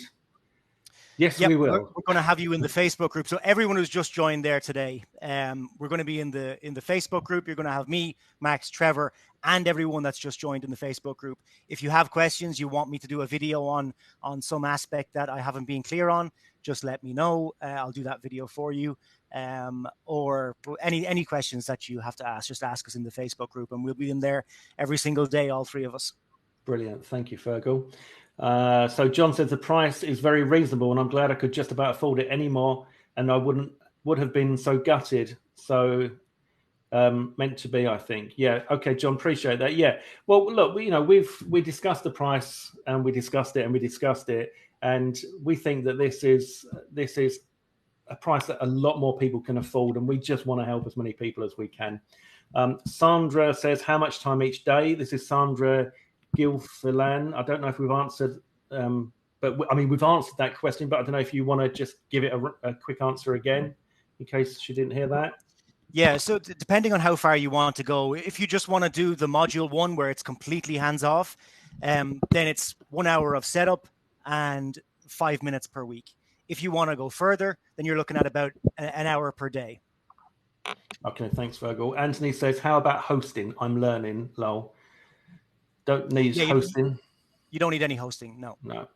Yes, we will. We're going to have you in the Facebook group. So everyone who's just joined there today, we're going to be in the Facebook group. You're going to have me, Max, Trevor, and everyone that's just joined in the Facebook group. If you have questions, you want me to do a video on some aspect that I haven't been clear on, just let me know. I'll do that video for you. Or any questions that you have to ask, just ask us in the Facebook group, and we'll be in there every single day, all 3 of us. Brilliant. Thank you, Fergal. So John says the price is very reasonable, and I'm glad I could just about afford it anymore, and I would have been so gutted. So meant to be, I think. Yeah. Okay, John, appreciate that. Yeah. Well, look, we discussed the price, and we discussed it, and we think that this is a price that a lot more people can afford, and we just want to help as many people as we can. Sandra says, how much time each day? This is Sandra Gilfilan. I don't know if we've answered, but I mean, we've answered that question, but I don't know if you want to just give it a quick answer again, in case she didn't hear that. Yeah, so depending on how far you want to go, if you just want to do the module 1 where it's completely hands-off, then it's 1 hour of setup and 5 minutes per week. If you want to go further, then you're looking at about an hour per day. Okay, thanks, Fergal. Anthony says, how about hosting? I'm learning, lol. Don't need hosting. You don't need any hosting, no. No.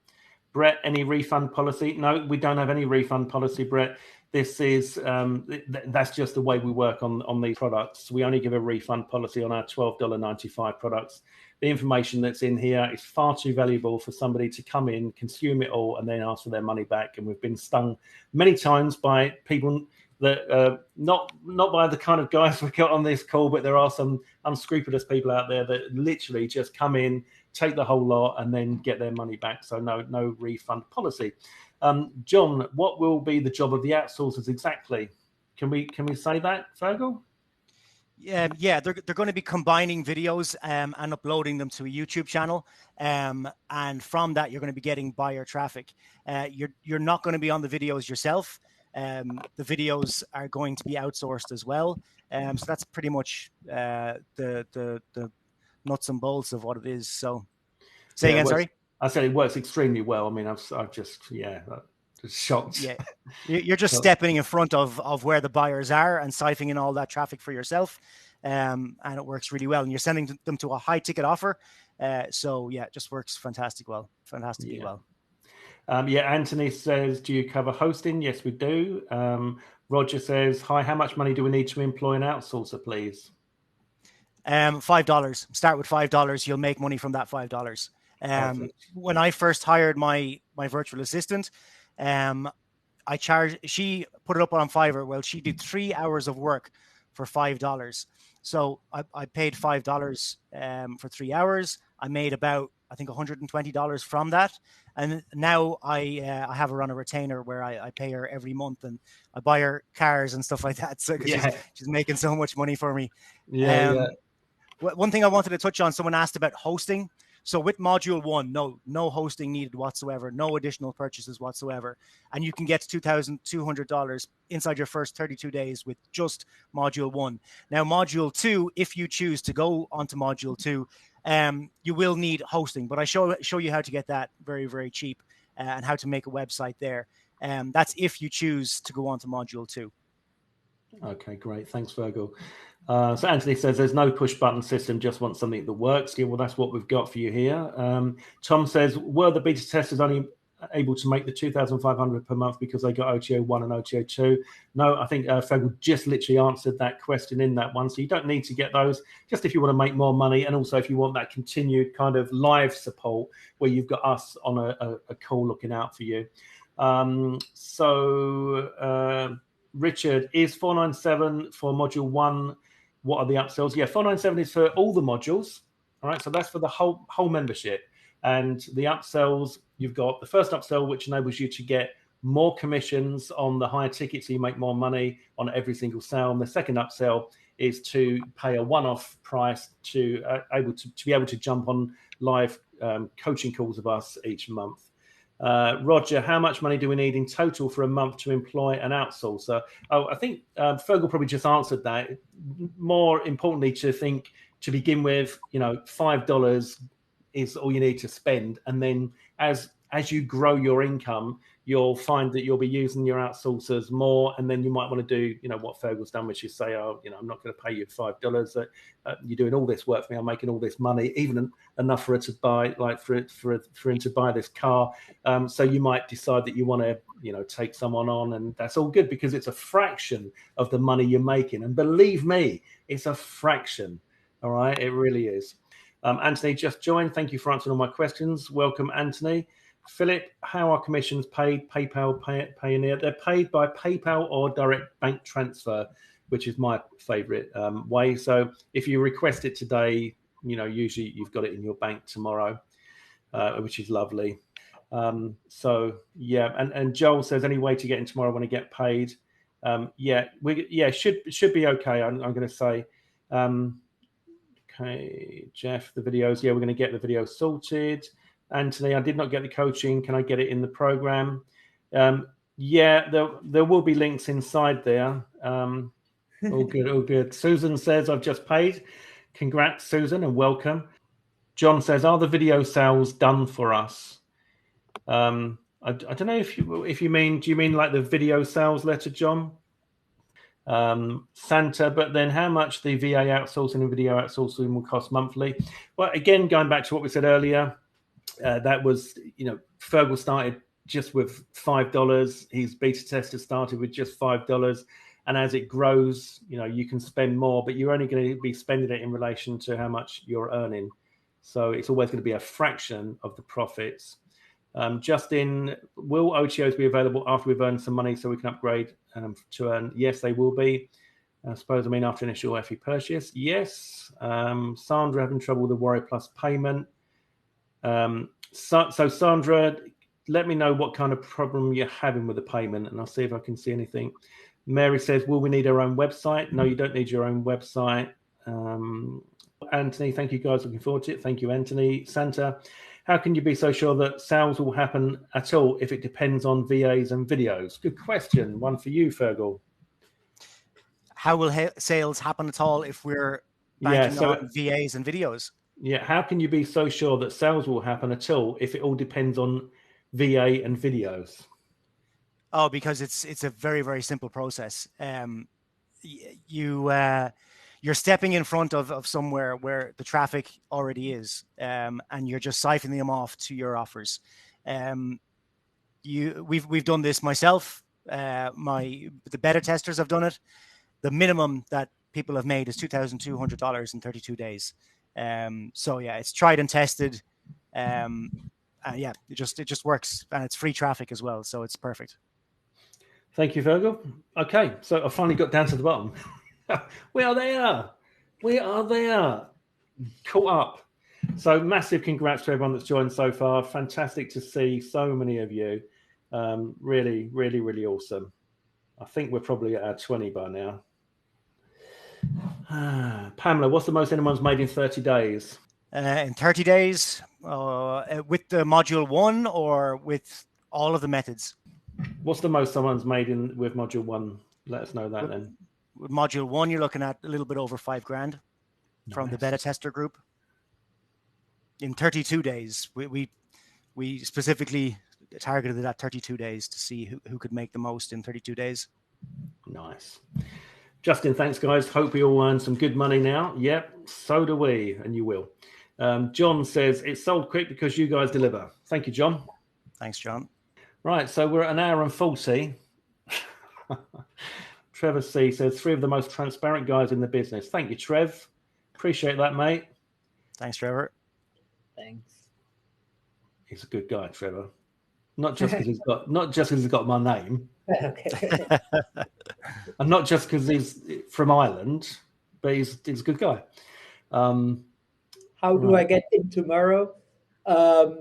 Brett, any refund policy? No, we don't have any refund policy, Brett. This is, that's just the way we work on these products. We only give a refund policy on our $12.95 products. The information that's in here is far too valuable for somebody to come in, consume it all, and then ask for their money back. And we've been stung many times by people that not by the kind of guys we got on this call, but there are some unscrupulous people out there that literally just come in, take the whole lot, and then get their money back. So no refund policy. John, what will be the job of the outsourcers exactly? Can we say that, Fergal? Yeah, they're going to be combining videos and uploading them to a YouTube channel, and from that you're going to be getting buyer traffic. You're not going to be on the videos yourself. The videos are going to be outsourced as well. So that's pretty much the nuts and bolts of what it is. So, say again, sorry. I said it works extremely well. I mean, I've just shocked. Yeah, you're just stepping in front of where the buyers are and siphoning all that traffic for yourself, and it works really well. And you're sending them to a high ticket offer. So yeah, it just works fantastically well. Anthony says, do you cover hosting? Yes, we do. Roger says, hi, how much money do we need to employ an outsourcer, please? $5. Start with $5. You'll make money from that $5. When I first hired my virtual assistant, she put it up on Fiverr. Well, she did 3 hours of work for $5. So I paid $5 for 3 hours. I made about, I think, $120 from that. And now I have her on a retainer where I pay her every month, and I buy her cars and stuff like that. So she's making so much money for me. One thing I wanted to touch on, someone asked about hosting. So with Module 1, no hosting needed whatsoever, no additional purchases whatsoever. And you can get $2,200 inside your first 32 days with just Module 1. Now, Module 2, if you choose to go onto Module 2, you will need hosting, but I show you how to get that very, very cheap and how to make a website there. That's if you choose to go on to Module 2. Okay, great. Thanks, Virgil. So Anthony says there's no push button system, just want something that works. Yeah, well, that's what we've got for you here. Tom says, were the beta testers only able to make the 2,500 per month because they got OTO 1 and OTO 2? No, I think Fergal just literally answered that question in that one. So you don't need to get those, just if you want to make more money, and also if you want that continued kind of live support where you've got us on a call looking out for you. Richard, is 497 for module 1? What are the upsells? Yeah, 497 is for all the modules. All right, so that's for the whole membership. And the upsells, you've got the first upsell, which enables you to get more commissions on the higher tickets, so you make more money on every single sale. And the second upsell is to pay a one-off price to be able to jump on live coaching calls of us each month. Roger, how much money do we need in total for a month to employ an outsourcer? Oh, I think Fergal probably just answered that. More importantly, to begin with, $5 is all you need to spend, and then as you grow your income, you'll find that you'll be using your outsourcers more, and then you might want to do, what Fergal's done, which is say, I'm not going to pay you $5. You're doing all this work for me. I'm making all this money, even enough for her to buy, like for him to buy this car. So you might decide that you want to, take someone on, and that's all good because it's a fraction of the money you're making. And believe me, it's a fraction. All right, it really is. Anthony just joined. Thank you for answering all my questions. Welcome, Anthony. Philip, how are commissions paid? PayPal, Payoneer? They're paid by PayPal or direct bank transfer, which is my favorite way. So if you request it today, usually you've got it in your bank tomorrow, which is lovely. And Joel says, any way to get in tomorrow when I get paid? Should be okay. I'm going to say. Okay, Jeff, the videos. Yeah, we're going to get the video sorted. Anthony, I did not get the coaching. Can I get it in the program? There will be links inside there. All good. Susan says, I've just paid. Congrats, Susan, and welcome. John says, are the video sales done for us? I don't know if you mean, do you mean like the video sales letter, John? Santa, but then how much the VA outsourcing and video outsourcing will cost monthly? Well, again, going back to what we said earlier, that was, Fergal started just with $5. His beta tester started with just $5. And as it grows, you can spend more, but you're only going to be spending it in relation to how much you're earning. So it's always going to be a fraction of the profits. Justin, will OTOs be available after we've earned some money so we can upgrade to earn? Yes, they will be. After initial FE purchase. Yes. Sandra having trouble with the Warrior Plus payment. So Sandra, let me know what kind of problem you're having with the payment, and I'll see if I can see anything. Mary says, will we need our own website? No, you don't need your own website. Anthony, thank you guys. Looking forward to it. Thank you, Anthony. Santa, how can you be so sure that sales will happen at all if it depends on VAs and videos? Good question. One for you, Fergal. How will sales happen at all if we're banking on VAs and videos? Yeah, how can you be so sure that sales will happen at all if it all depends on VA and videos? Oh, because it's a very, very simple process. You're stepping in front of somewhere where the traffic already is, and you're just siphoning them off to your offers. we've done this myself. The beta testers have done it. The minimum that people have made is $2,200 in 32 days. So yeah, it's tried and tested. Yeah, it just works, and it's free traffic as well, so it's perfect. Thank you, Virgil. Okay, so I finally got down to the bottom. We are there. We are there. Caught up. So massive congrats to everyone that's joined so far. Fantastic to see so many of you. Really, really, really awesome. I think we're probably at our 20 by now. Pamela, what's the most anyone's made in 30 days? In 30 days, with the module 1 or with all of the methods? What's the most someone's made with module 1? Let us know that then. With module 1, you're looking at a little bit over $5,000 from the beta tester group. In 32 days, we specifically targeted that 32 days to see who could make the most in 32 days. Nice. Justin, thanks, guys. Hope we all earn some good money now. Yep, so do we, and you will. John says, it's sold quick because you guys deliver. Thank you, John. Thanks, John. Right, so we're at an hour and 40. Trevor C says, 3 of the most transparent guys in the business. Thank you, Trev. Appreciate that, mate. Thanks, Trevor. Thanks. He's a good guy, Trevor. Not just because he's got my name. Okay. And not just because he's from Ireland, but he's a good guy. How do I get in tomorrow?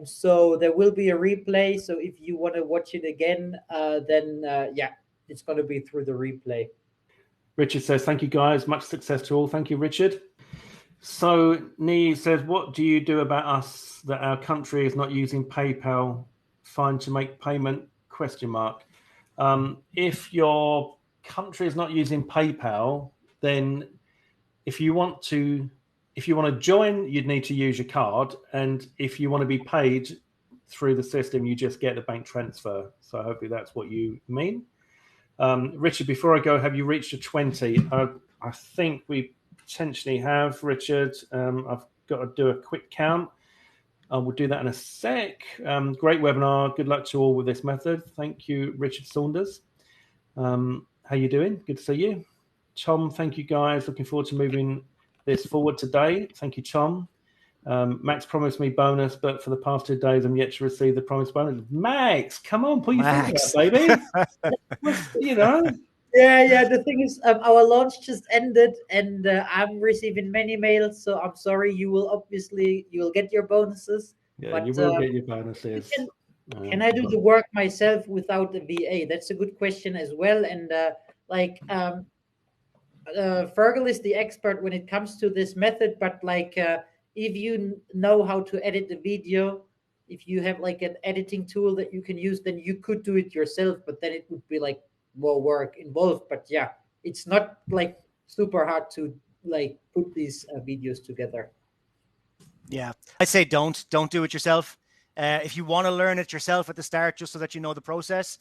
So there will be a replay. So if you want to watch it again, then it's going to be through the replay. Richard says, thank you, guys. Much success to all. Thank you, Richard. So Nee says, what do you do about us that our country is not using PayPal? Fine to make payment? ? If your country is not using PayPal, then if you want to join, you'd need to use your card. And if you want to be paid through the system, you just get the bank transfer. So hopefully that's what you mean. Richard, before I go, have you reached a 20? I think we potentially have, Richard. I've got to do a quick count. We'll do that in a sec. Great webinar. Good luck to all with this method. Thank you, Richard Saunders. How you doing? Good to see you. Tom, thank you, guys. Looking forward to moving this forward today. Thank you, Tom. Max promised me bonus, but for the past 2 days, I'm yet to receive the promised bonus. Max, come on, put your finger up, baby. You know. Yeah. The thing is, our launch just ended, and I'm receiving many mails. So I'm sorry. You will get your bonuses. Yeah, but, you will get your bonuses. Can I do the work myself without a VA? That's a good question as well. And Fergal is the expert when it comes to this method. But if you know how to edit the video, if you have an editing tool that you can use, then you could do it yourself. But then it would be more work involved. But yeah, it's not super hard to put these videos together. Yeah, I say don't do it yourself. If you want to learn it yourself at the start, just so that you know the process,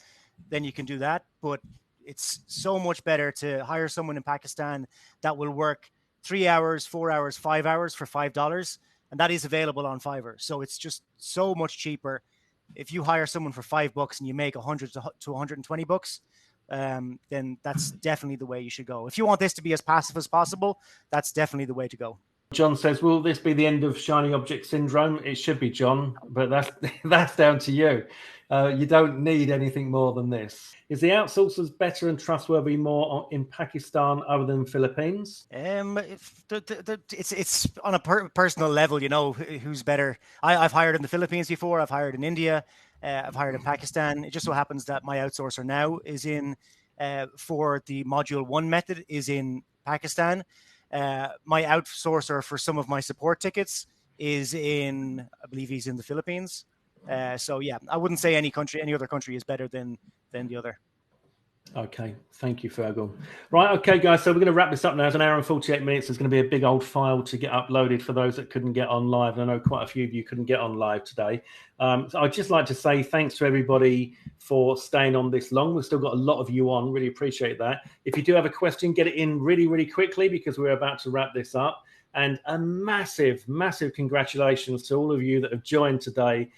then you can do that. But it's so much better to hire someone in Pakistan that will work 3 hours, 4 hours, 5 hours for $5, and that is available on Fiverr. So it's just so much cheaper. If you hire someone for $5 and you make $100 to $120, then that's definitely the way you should go. If you want this to be as passive as possible, that's definitely the way to go. John says, will this be the end of shiny object syndrome? It should be, John, but that's down to you. You don't need anything more than this. Is the outsourcers better and trustworthy more in Pakistan other than Philippines? It's on a personal level, you know, who's better. I've hired in the Philippines before. I've hired in India. I've hired in Pakistan. It just so happens that my outsourcer now is for the module 1 method is in Pakistan. My outsourcer for some of my support tickets is I believe he's in the Philippines. So yeah, I wouldn't say any other country is better than the other. Okay, thank you, Fergal. Right, okay, guys, so we're going to wrap this up now. It's an hour and 48 minutes. There's going to be a big old file to get uploaded for those that couldn't get on live. And I know quite a few of you couldn't get on live today. So I'd just like to say thanks to everybody for staying on this long. We've still got a lot of you on. Really appreciate that. If you do have a question, get it in really, really quickly because we're about to wrap this up. And a massive, massive congratulations to all of you that have joined today.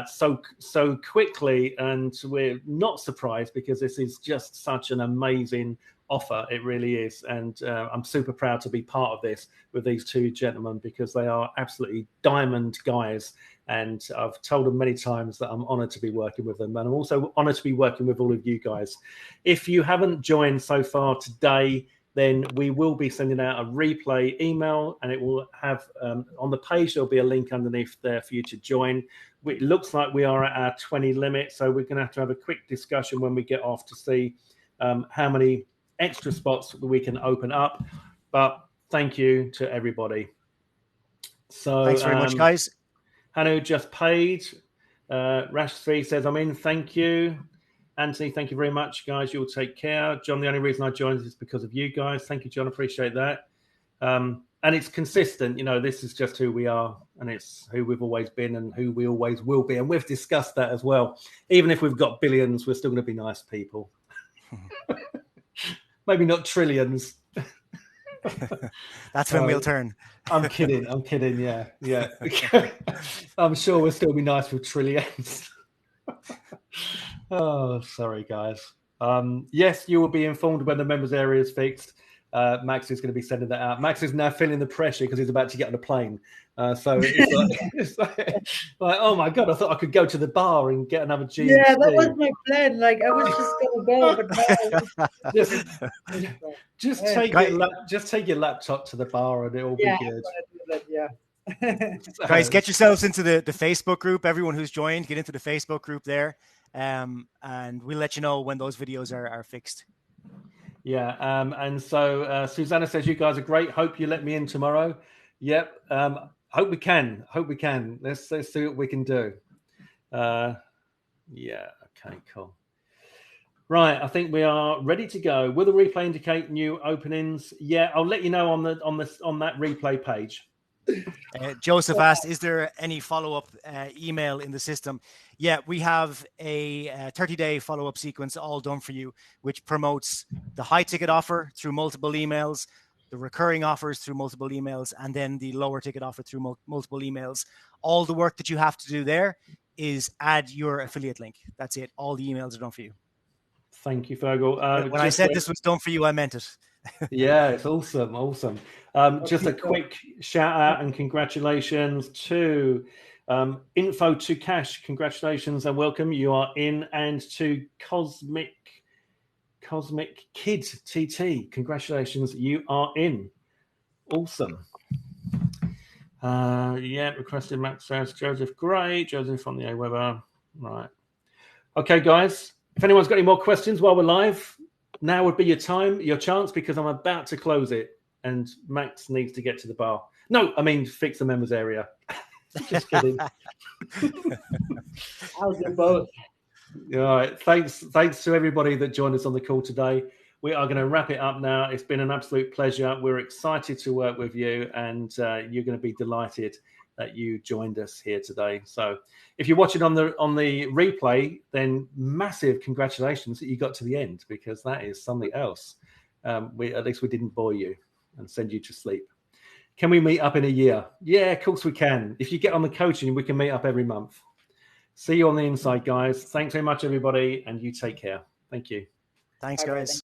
so quickly, and we're not surprised because this is just such an amazing offer. It really is, and I'm super proud to be part of this with these two gentlemen because they are absolutely diamond guys, and I've told them many times that I'm honored to be working with them, and I'm also honored to be working with all of you guys. If you haven't joined so far today, then we will be sending out a replay email, and it will have on the page there'll be a link underneath there for you to join. It looks like we are at our 20 limit, so we're going to have a quick discussion when we get off to see how many extra spots we can open up. But thank you to everybody. So thanks very much, guys. Hanu just paid. Rashfree says I'm in. Thank you. Anthony, thank you very much, guys. You'll take care. John, the only reason I joined is because of you guys. Thank you, John. Appreciate that. And it's consistent. You know, this is just who we are, and it's who we've always been and who we always will be. And we've discussed that as well. Even if we've got billions, we're still going to be nice people. Maybe not trillions. That's when we'll turn. I'm kidding. Yeah. I'm sure we'll still be nice with trillions. Oh, sorry, guys. Yes, you will be informed when the members area is fixed. Max is going to be sending that out. Max is now feeling the pressure because he's about to get on a plane. So it's like, oh my God, I thought I could go to the bar and get another GMC. Yeah, that was my plan. Like, I was just going to go, but now... just take your laptop to the bar and it'll be good. Guys, get yourselves into the Facebook group. Everyone who's joined, get into the Facebook group there. And we'll let you know when those videos are fixed. Yeah. And so Susanna says, you guys are great. Hope you let me in tomorrow. Yep. Hope we can. Let's see what we can do. Yeah. Okay, cool. Right. I think we are ready to go. Will the replay indicate new openings? Yeah. I'll let you know on that replay page. Joseph asked, is there any follow-up email in the system? Yeah, we have a 30-day follow-up sequence all done for you, which promotes the high ticket offer through multiple emails, the recurring offers through multiple emails, and then the lower ticket offer through multiple emails. All the work that you have to do there is add your affiliate link. That's it. All the emails are done for you. Thank you, Fergal. When I said this was done for you, I meant it. Yeah, it's awesome. Just a quick shout out and congratulations to Info to Cash. Congratulations and welcome. You are in, and to Cosmic Kid TT. Congratulations, you are in. Awesome. Requested Max says Joseph Gray. Joseph on the AWeber. Right. Okay, guys. If anyone's got any more questions while we're live, now would be your chance, because I'm about to close it and Max needs to get to the bar. No, I mean, fix the members area. Just kidding. I'll do both. All right. Thanks to everybody that joined us on the call today. We are going to wrap it up now. It's been an absolute pleasure. We're excited to work with you, and you're going to be delighted that you joined us here today. So if you're watching on the replay, then massive congratulations that you got to the end, because that is something else. At least we didn't bore you and send you to sleep. Can we meet up in a year? Yeah, of course we can. If you get on the coaching, we can meet up every month. See you on the inside, guys. Thanks very much, everybody, and you take care. Thank you. Thanks, guys.